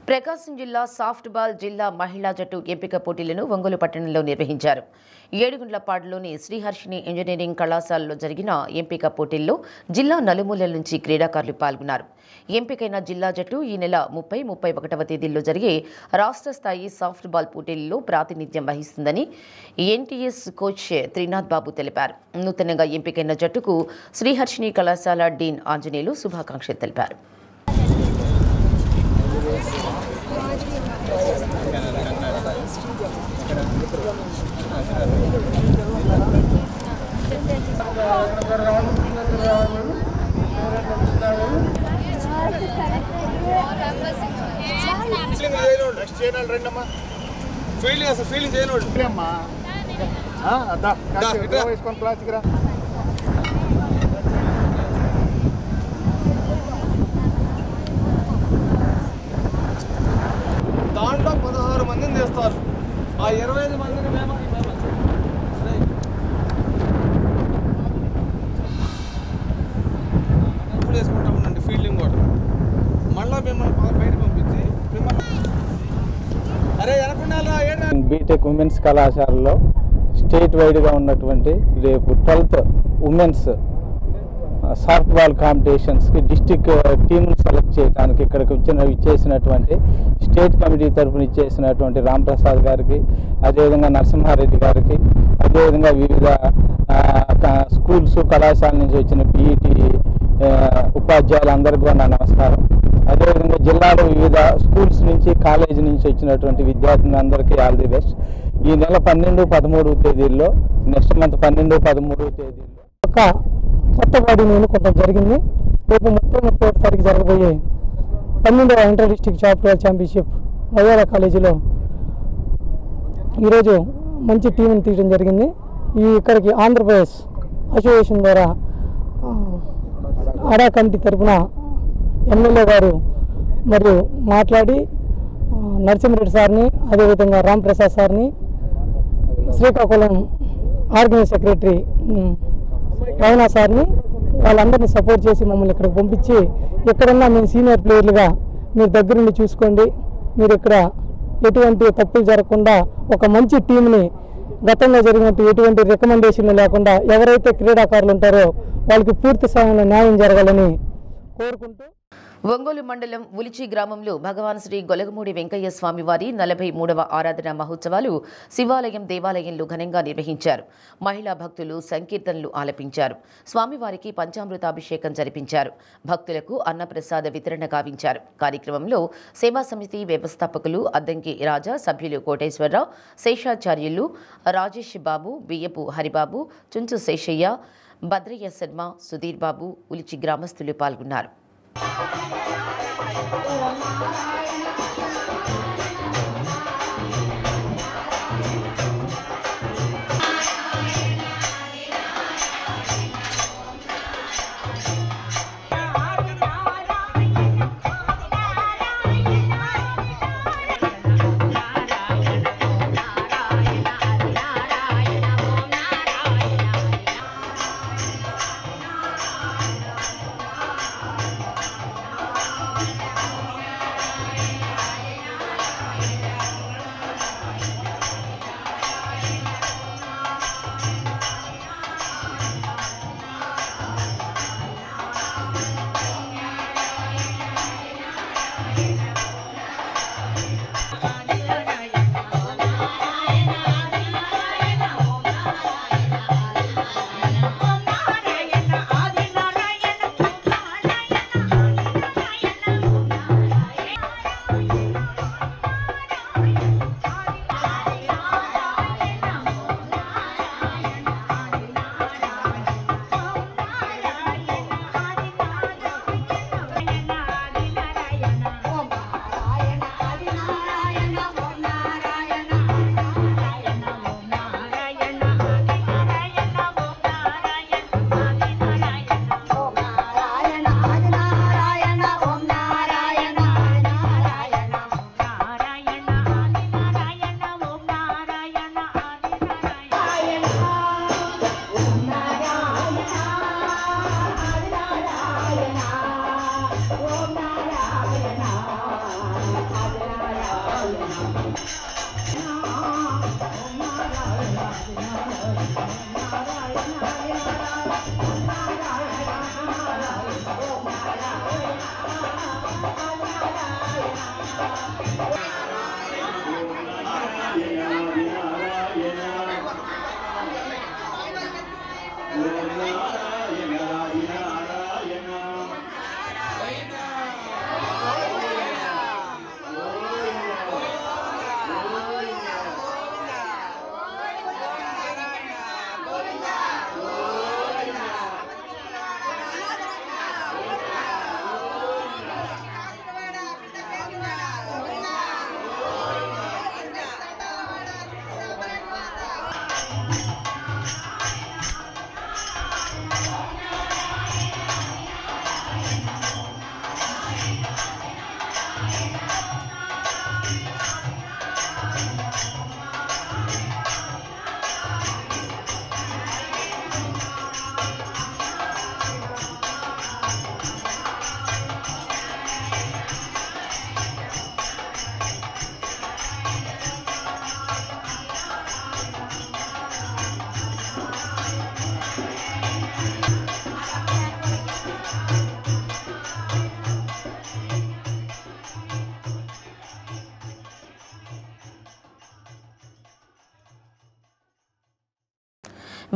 ప్రకాశం జిల్లా సాఫ్ట్బాల్ జిల్లా మహిళా జట్టు ఎంపిక పోటీలను ఒంగోలు పట్టణంలో నిర్వహించారు. ఏడుగుండ్లపాడులోని శ్రీహర్షిని ఇంజనీరింగ్ కళాశాలలో జరిగిన ఎంపిక పోటీల్లో జిల్లా నలుమూలల నుంచి క్రీడాకారులు పాల్గొన్నారు. ఎంపికైన జిల్లా జట్టు ఈ నెల 30, 31వ తేదీల్లో జరిగే రాష్ట్ర స్థాయి సాఫ్ట్బాల్ పోటీల్లో ప్రాతినిధ్యం వహిస్తుందని ఎన్టీఎస్ కోచ్ త్రినాథ్ బాబు తెలిపారు. నూతనంగా ఎంపికైన జట్టుకు శ్రీహర్షిని కళాశాల డీన్ ఆంజనేయులు శుభాకాంక్షలు తెలిపారు. నెక్స్ట్ చేయనాలి రండమ్మా. ఫీలింగ్ అసలు ఫీలింగ్ చేయనోడు అమ్మా. వేసుకొని ప్లాస్టిక్ రా. దాంట్లో 16 మందిని తీస్తారు. ఆ 25 మందిని మేము ఇప్పుడు వేసుకుంటా ఉండండి. ఫీల్డింగ్ కూడా మళ్ళీ మిమ్మల్ని బయట పంపించి మిమ్మల్ని బీటెక్ ఉమెన్స్ కళాశాలలో స్టేట్ వైడ్గా ఉన్నటువంటి రేపు 12th ఉమెన్స్ సాఫ్ట్ బాల్ కాంపిటీషన్స్కి డిస్టిక్ టీంను సెలెక్ట్ చేయడానికి ఇక్కడికి ఇచ్చేసినటువంటి స్టేట్ కమిటీ తరఫున ఇచ్చేసినటువంటి రాంప్రసాద్ గారికి, అదేవిధంగా నరసింహారెడ్డి గారికి, అదేవిధంగా వివిధ స్కూల్స్ కళాశాల నుంచి వచ్చిన పీఈటీ ఉపాధ్యాయులందరికీ నా నమస్కారం. అదేవిధంగా జిల్లాలో వివిధ స్కూల్స్ నుంచి కాలేజీ నుంచి వచ్చినటువంటి విద్యార్థులందరికీ ఆల్ ది బెస్ట్. ఈ నెల 12, 13 తేదీల్లో, నెక్స్ట్ మంత్ 12, 13 తేదీల్లో ఒక కొత్త బాడీని ఎన్నుకోవడం జరిగింది. రేపు 31 తారీఖు జరగబోయే 12వ inter district chapter championship Loyola కాలేజీలో ఈరోజు మంచి టీంని తీయడం జరిగింది. ఇక్కడికి ఆంధ్రప్రదేశ్ అసోసియేషన్ ద్వారా ఆడా కమిటీ తరఫున ఎమ్మెల్యే గారు మరియు మాట్లాడి నరసింహారెడ్డి సార్ని, అదేవిధంగా రాంప్రసాద్ సార్ని, శ్రీకాకుళం ఆర్గనైజ్ సెక్రటరీ రవణ సార్ని, వాళ్ళందరినీ సపోర్ట్ చేసి మమ్మల్ని ఇక్కడికి పంపించి, ఎక్కడన్నా మేము సీనియర్ ప్లేయర్లుగా మీరు దగ్గరుండి చూసుకోండి, మీరు ఇక్కడ ఎటువంటి తప్పులు జరగకుండా ఒక మంచి టీంని గతంలో జరిగినట్టు ఎటువంటి రికమెండేషన్లు లేకుండా ఎవరైతే క్రీడాకారులు ఉంటారో వాళ్ళకి పూర్తి స్థాయిలో న్యాయం జరగాలని కోరుకుంటూ ఒంగోలు మండలం ఉలిచి గ్రామంలో భగవాన్ శ్రీ గొలగమూడి వెంకయ్య స్వామివారి 43వ ఆరాధన మహోత్సవాలు శివాలయం దేవాలయంలో ఘనంగా నిర్వహించారు. మహిళా భక్తులు సంకీర్తనలు ఆలపించారు. స్వామివారికి పంచామృతాభిషేకం జరిపించారు. భక్తులకు అన్నప్రసాద వితరణ గావించారు. కార్యక్రమంలో సేవా సమితి వ్యవస్థాపకులు అద్దంకి రాజా, సభ్యులు కోటేశ్వరరావు, శేషాచార్యులు రాజేష్ బాబు, బియ్యపు హరిబాబు, చుంచు శేషయ్య, భద్రయ్య శర్మ, సుధీర్ బాబు, ఉలిచి గ్రామస్తులు పాల్గొన్నారు.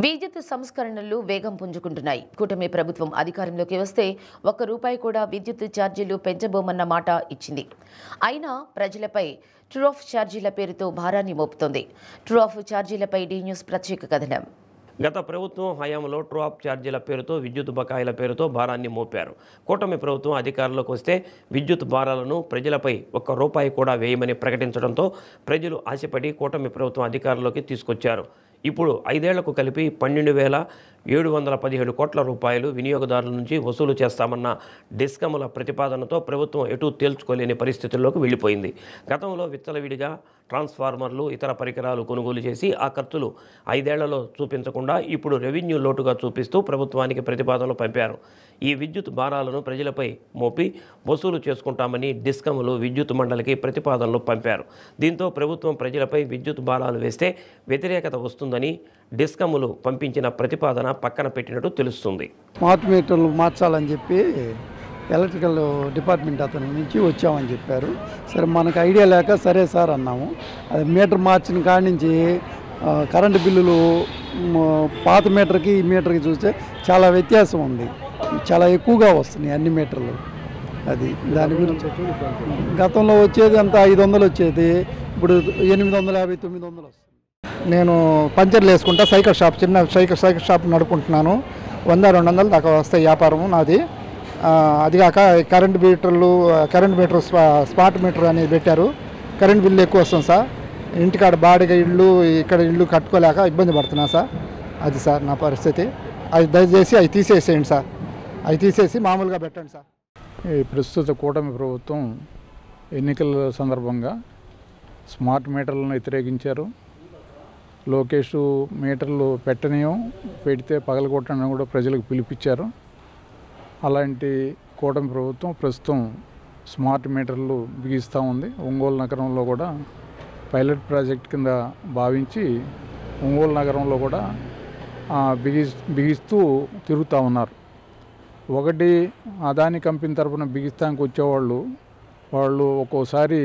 విద్యుత్ సంస్కరణలు వేగం పుంజుకుంటున్నాయి. కూటమి ప్రభుత్వం అధికారంలోకి వస్తే ₹1 కూడా విద్యుత్ ఛార్జీలు పెంచబోమన్న మాట ఇచ్చింది. అయినా ప్రజలపై ట్రూ ఆఫ్ ఛార్జీల పేరుతో భారాన్ని మోపుతోంది. ట్రూ ఆఫ్ ఛార్జీలపై డి న్యూస్ ప్రత్యేక కథనం. గత ప్రభుత్వం హయాంలో ట్రూ ఆఫ్ ఛార్జీల పేరుతో విద్యుత్ బకాయిల పేరుతో భారాన్ని మోపారు. కూటమి ప్రభుత్వం అధికారంలోకి వస్తే విద్యుత్ భారాలను ప్రజలపై ₹1 కూడా వేయమని ప్రకటించడంతో ప్రజలు ఆశపడి కూటమి ప్రభుత్వం అధికారంలోకి తీసుకొచ్చారు. ఇప్పుడు 5 ఏళ్లకు కలిపి 12,717 కోట్ల రూపాయలు వినియోగదారుల నుంచి వసూలు చేస్తామన్న డిస్కమ్ల ప్రతిపాదనతో ప్రభుత్వం ఎటూ తేల్చుకోలేని పరిస్థితుల్లోకి వెళ్ళిపోయింది. గతంలో విచ్చలవిడిగా ట్రాన్స్ఫార్మర్లు, ఇతర పరికరాలు కొనుగోలు చేసి ఆ ఖర్చులు 5 ఏళ్లలో చూపించకుండా ఇప్పుడు రెవెన్యూ లోటుగా చూపిస్తూ ప్రభుత్వానికి ప్రతిపాదనలు పంపారు. ఈ విద్యుత్ భారాలను ప్రజలపై మోపి వసూలు చేసుకుంటామని డిస్కమ్లు విద్యుత్ మండలికి ప్రతిపాదనలు పంపారు. దీంతో ప్రభుత్వం ప్రజలపై విద్యుత్ భారాలు వేస్తే వ్యతిరేకత వస్తుందని డిస్కమ్లు పంపించిన ప్రతిపాదన పక్కన పెట్టినట్టు తెలుస్తుంది. స్మార్ట్ మీటర్లు మార్చాలని చెప్పి ఎలక్ట్రికల్ డిపార్ట్మెంట్ అతని నుంచి వచ్చామని చెప్పారు. సరే మనకు ఐడియా లేక సరే సార్ అన్నాము. అది మీటర్ మార్చిన కాడి నుంచి కరెంటు బిల్లులు పాత మీటర్కి ఈ మీటర్కి చూస్తే చాలా వ్యత్యాసం ఉంది. చాలా ఎక్కువగా వస్తున్నాయి అన్ని మీటర్లు. అది దాని గురించి గతంలో వచ్చేది అంత 500 వచ్చేది, ఇప్పుడు 850, 900 వస్తుంది. నేను పంచర్లు వేసుకుంటా సైకిల్ షాప్, చిన్న సైకిల్ షాప్ నడుపుకుంటున్నాను. 100-200 దాకా వస్తాయి వ్యాపారము నాది. అది కాక కరెంట్ మీటర్ స్మార్ట్ మీటర్ అనేది పెట్టారు. కరెంట్ బిల్లు ఎక్కువ వస్తుంది సార్. ఇంటికాడ బాడిగ ఇల్లు, ఇక్కడ ఇల్లు కట్టుకోలేక ఇబ్బంది పడుతున్నా సార్. అది సార్ నా పరిస్థితి. అది దయచేసి అవి తీసేసేయండి సార్. అవి తీసేసి మామూలుగా పెట్టండి సార్. ఈ ప్రస్తుత కూటమి ప్రభుత్వం ఎన్నికల సందర్భంగా స్మార్ట్ మీటర్లను వ్యతిరేకించారు. లోకేష్ మీటర్లు పెట్టనీయం, పెడితే పగలగొట్టడం కూడా ప్రజలకు పిలిపించారు. అలాంటి కూటమి ప్రభుత్వం ప్రస్తుతం స్మార్ట్ మీటర్లు బిగిస్తూ ఉంది. ఒంగోలు నగరంలో కూడా పైలట్ ప్రాజెక్ట్ కింద భావించి ఒంగోలు నగరంలో కూడా బిగిస్తూ తిరుగుతూ ఉన్నారు. ఒకటి అదాని కంపెనీ తరఫున బిగిస్తానికి వచ్చేవాళ్ళు ఒక్కోసారి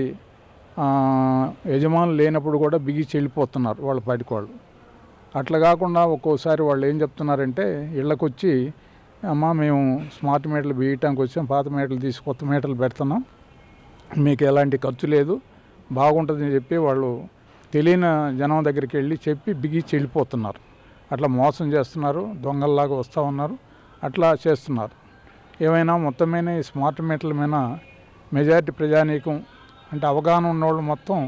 యజమానులు లేనప్పుడు కూడా బిగిచి వెళ్ళిపోతున్నారు వాళ్ళ పాటికి వాళ్ళు. అట్లా కాకుండా ఒక్కోసారి వాళ్ళు ఏం చెప్తున్నారంటే ఇళ్ళకు వచ్చి, అమ్మ మేము స్మార్ట్ మీటర్లు బిగటానికి వచ్చాం, పాత మీటర్లు తీసి కొత్త మీటర్లు పెడుతున్నాం, మీకు ఎలాంటి ఖర్చు లేదు, బాగుంటుందని చెప్పి వాళ్ళు తెలియని జనం దగ్గరికి వెళ్ళి చెప్పి బిగిచి వెళ్ళిపోతున్నారు. అట్లా మోసం చేస్తున్నారు, దొంగల్లాగా వస్తూ ఉన్నారు, అట్లా చేస్తున్నారు. ఏమైనా మొత్తమైన ఈ స్మార్ట్ మీటర్ల మీద మెజారిటీ ప్రజానీకం అంటే అవగాహన ఉన్నవాళ్ళు మొత్తం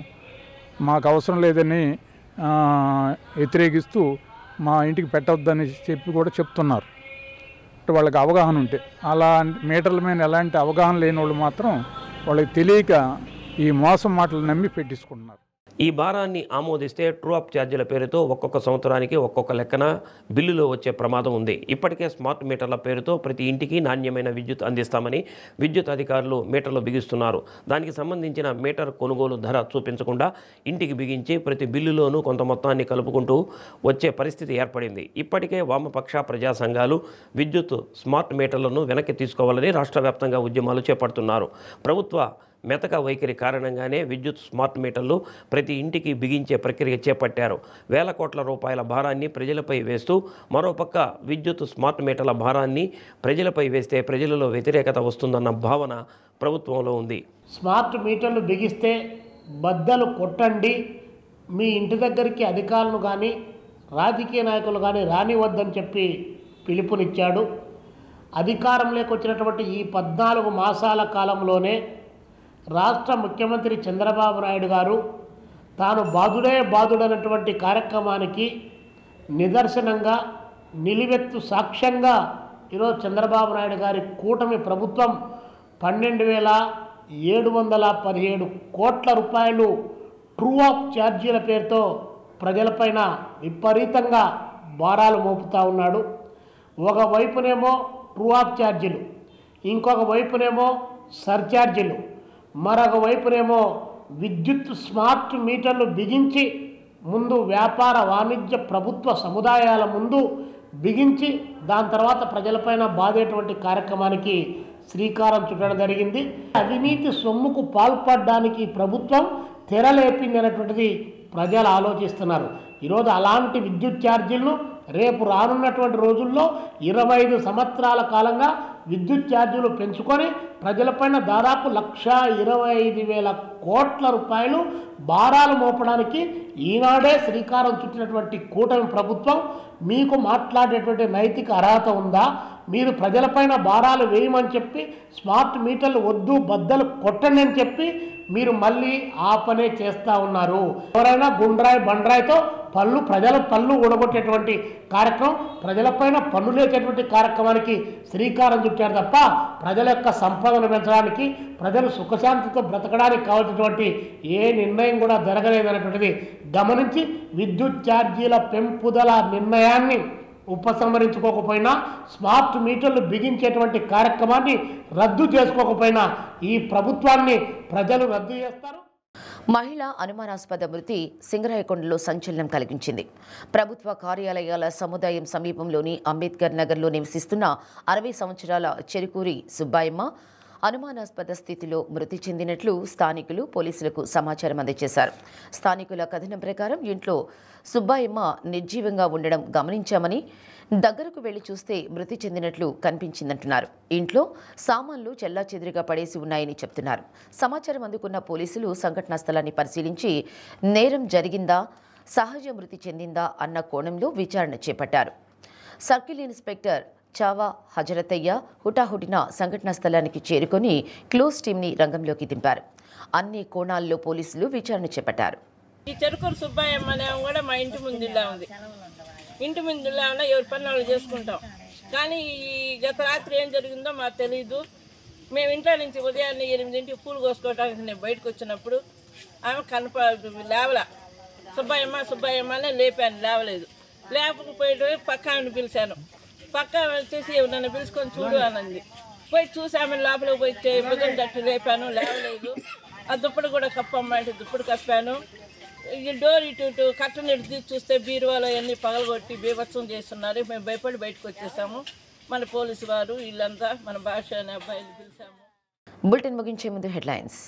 మాకు అవసరం లేదని వ్యతిరేకిస్తూ మా ఇంటికి పెట్టవద్దని చెప్పి కూడా చెప్తున్నారు. వాళ్ళకి అవగాహన ఉంటే, అలా మీటర్ల మీద ఎలాంటి అవగాహన లేని వాళ్ళు మాత్రం వాళ్ళకి తెలియక ఈ మోసం మాటలు నమ్మి పెట్టించుకుంటున్నారు. ఈ భారాన్ని ఆమోదిస్తే ట్రూ ఆఫ్ ఛార్జీల పేరుతో ఒక్కొక్క సంవత్సరానికి ఒక్కొక్క లెక్కన బిల్లులో వచ్చే ప్రమాదం ఉంది. ఇప్పటికే స్మార్ట్ మీటర్ల పేరుతో ప్రతి ఇంటికి నాణ్యమైన విద్యుత్ అందిస్తామని విద్యుత్ అధికారులు మీటర్లు బిగిస్తున్నారు. దానికి సంబంధించిన మీటర్ కొనుగోలు ధర చూపించకుండా ఇంటికి బిగించి ప్రతి బిల్లులోనూ కొంత మొత్తాన్ని కలుపుకుంటూ వచ్చే పరిస్థితి ఏర్పడింది. ఇప్పటికే వామపక్ష ప్రజా సంఘాలు విద్యుత్ స్మార్ట్ మీటర్లను వెనక్కి తీసుకోవాలని రాష్ట్ర వ్యాప్తంగా ఉద్యమాలు చేపడుతున్నారు. ప్రభుత్వ మెతక వైఖరి కారణంగానే విద్యుత్ స్మార్ట్ మీటర్లు ప్రతి ఇంటికి బిగించే ప్రక్రియ చేపట్టారు. వేల కోట్ల రూపాయల భారాన్ని ప్రజలపై వేస్తూ మరోపక్క విద్యుత్ స్మార్ట్ మీటర్ల భారాన్ని ప్రజలపై వేస్తే ప్రజలలో వ్యతిరేకత వస్తుందన్న భావన ప్రభుత్వంలో ఉంది. స్మార్ట్ మీటర్లు బిగిస్తే బద్దలు కొట్టండి, మీ ఇంటి దగ్గరికి అధికారులు కానీ రాజకీయ నాయకులు కానీ రానివద్దని చెప్పి పిలుపునిచ్చాడు. అధికారంలోకి వచ్చినటువంటి ఈ 14 మాసాల కాలంలోనే రాష్ట్ర ముఖ్యమంత్రి చంద్రబాబు నాయుడు గారు తాను బాధుడైనటువంటి కార్యక్రమానికి నిదర్శనంగా నిలువెత్తు సాక్ష్యంగా ఈరోజు చంద్రబాబు నాయుడు గారి కూటమి ప్రభుత్వం 12,717 కోట్ల రూపాయలు ట్రూ ఆఫ్ ఛార్జీల పేరుతో ప్రజలపైన విపరీతంగా భారాలు మోపుతూ ఉన్నాడు. ఒకవైపునేమో ట్రూ ఆఫ్ ఛార్జీలు, ఇంకొక వైపునేమో సర్ఛార్జీలు, మరొక వైపునేమో విద్యుత్ స్మార్ట్ మీటర్లు బిగించి ముందు వ్యాపార వాణిజ్య ప్రభుత్వ సముదాయాల ముందు బిగించి దాని తర్వాత ప్రజలపైన బాధేటువంటి కార్యక్రమానికి శ్రీకారం చుట్టడం జరిగింది. అవినీతి సొమ్ముకు పాల్పడడానికి ప్రభుత్వం తెరలేపింది అనేటువంటిది ప్రజలు ఆలోచిస్తున్నారు. ఈరోజు అలాంటి విద్యుత్ ఛార్జీలను రేపు రానున్నటువంటి రోజుల్లో 25 సంవత్సరాల కాలంగా విద్యుత్ ఛార్జీలు పెంచుకొని ప్రజలపైన దాదాపు 1,25,000 కోట్ల రూపాయలు భారాలు మోపడానికి ఈనాడే శ్రీకారం చుట్టినటువంటి కూటమి ప్రభుత్వం మీకు మాట్లాడేటువంటి నైతిక అర్హత ఉందా? మీరు ప్రజలపైన భారాలు వేయమని చెప్పి స్మార్ట్ మీటర్లు వద్దు బద్దలు కొట్టండి అని చెప్పి మీరు మళ్ళీ ఆ పనే చేస్తూ ఉన్నారు. ఎవరైనా గుండ్రాయి బండ్రాయితో ప్రజల పళ్ళు ఊడగొట్టేటువంటి కార్యక్రమం, ప్రజలపైన పన్నులేసేటువంటి కార్యక్రమానికి శ్రీకారం చుట్టారు తప్ప ప్రజల యొక్క సంపదను పెంచడానికి, ప్రజలు సుఖశాంతితో బ్రతకడానికి కావాల్సినటువంటి ఏ నిర్ణయం కూడా జరగలేదనేటువంటిది గమనించి విద్యుత్ ఛార్జీల పెంపుదల నిర్ణయాన్ని ఉపసంహరించుకోకపోయినా, స్మార్ట్ మీటర్లు బిగించేటువంటి కార్యక్రమాన్ని రద్దు చేసుకోకపోయినా ఈ ప్రభుత్వాన్ని ప్రజలు రద్దు చేస్తారు. మహిళ అనుమానాస్పద మృతి సింగరాయకొండలో సంచలనం కలిగించింది. ప్రభుత్వ కార్యాలయాల సముదాయం సమీపంలోని అంబేద్కర్ నగర్లో నివసిస్తున్న 60 సంవత్సరాల చెరుకూరి సుబ్బాయమ్మ అనుమానాస్పద స్థితిలో మృతి చెందినట్లు స్థానికులు పోలీసులకు సమాచారం అందజేశారు. స్థానికుల కథనం ప్రకారం ఇంట్లో సుబ్బాయమ్మ నిర్జీవంగా ఉండడం గమనించామని, దగ్గరకు వెళ్లి చూస్తే మృతి చెందినట్లు కనిపించిందంటున్నారు. ఇంట్లో సామాన్లు చెల్లాచెదురుగా పడేసి ఉన్నాయని చెప్తున్నారు. సమాచారం అందుకున్న పోలీసులు సంఘటనా స్థలాన్ని పరిశీలించి నేరం జరిగిందా, సహజ మృతి చెందిందా అన్న కోణంలో విచారణ చేపట్టారు. సర్కిల్ ఇన్స్పెక్టర్ చావా హజరతయ్య హుటాహుటిన సంఘటనా స్థలానికి చేరుకొని క్లోజ్ టీంని రంగంలోకి దింపారు. అన్ని కోణాల్లో పోలీసులు విచారణ చేపట్టారు. ఈ చెరుకూరు సుబ్బాయమ్మ అనే కూడా మా ఇంటి ముందులా ఉంది. ఇంటి ముందులా ఉన్న ఎవరి పని వాళ్ళు చేసుకుంటాం. కానీ ఈ గత రాత్రి ఏం జరిగిందో మాకు తెలియదు. మేము ఇంట్లో నుంచి ఉదయాన్నే 8ంటికి పూలు కోసుకోవడానికి నేను బయటకు వచ్చినప్పుడు ఆమె లేవలా. సుబ్బాయమ్మ అనే లేపాను, లేవలేదు. లేకపోయి పక్క ఆమెను పిలిచాను. పక్క వచ్చేసి నన్ను పిలుచుకొని చూడు అనంది. పోయి చూసి ఆమె లోపలికి పోయి భుజం తట్టు లేపాను, లేవలేదు. ఆ దుప్పటి కూడా కప్పమ్మంటే దుప్పటి కప్పాను. ఈ డోర్ ఇటు కట్టను ఇటు చూస్తే బీరువాలో అన్నీ పగలగొట్టి బీభత్సం చేస్తున్నారు. మేము భయపడి బయటకు వచ్చేసాము. మన పోలీసు వారు వీళ్ళంతా మన భాష అనే అబ్బాయిని పిలిచాము. బులెటిన్ ముగించే ముందు హెడ్లైన్స్.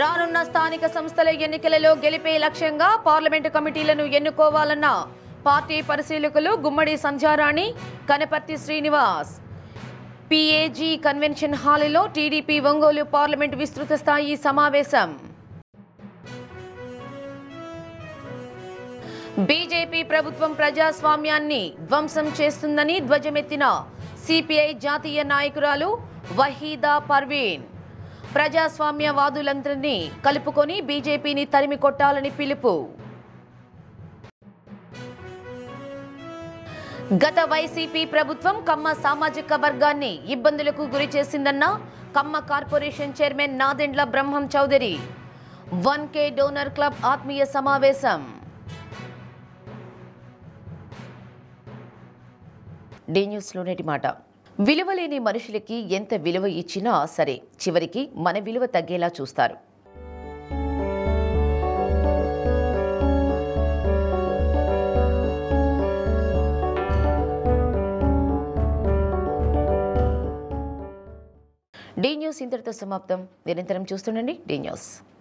రానున్న స్థానిక సంస్థల ఎన్నికలలో గెలిపే లక్ష్యంగా పార్లమెంటు కమిటీలను ఎన్నుకోవాలన్న పార్టీ పరిశీలకులు గుమ్మడి సంధ్యారాణి, కనపర్తి శ్రీనివాస్. పిఏజీ కన్వెన్షన్ హాలులో టీడీపీ ఒంగోలు పార్లమెంటు విస్తృత స్థాయి సమావేశం. బీజేపీ ప్రభుత్వం ప్రజాస్వామ్యాన్ని ధ్వంసం చేస్తుందని ధ్వజమెత్తిన సిపిఐ జాతీయ నాయకురాలు వహీదా పర్వీన్. ప్రజాస్వామ్యవాదులందరినీ కలుపుకొని బీజేపీని తరిమి కొట్టాలని పిలుపు. గత వైసీపీ ప్రభుత్వం కమ్మ సామాజిక వర్గాన్ని ఇబ్బందులకు గురి చేసిందన్న కమ్మ కార్పొరేషన్ చైర్మన్ నాదెండ్ల బ్రహ్మం చౌదరి. 1K డోనర్ క్లబ్ ఆత్మీయ సమావేశం. డి న్యూస్లో నేటి మాట. విలువలేని మనుషులకి ఎంత విలువ ఇచ్చినా సరే చివరికి మన విలువ తగ్గేలా చూస్తారు. డి న్యూస్ ఇంతటితో సమాప్తం. నిరంతరం చూస్తుండండి డి న్యూస్.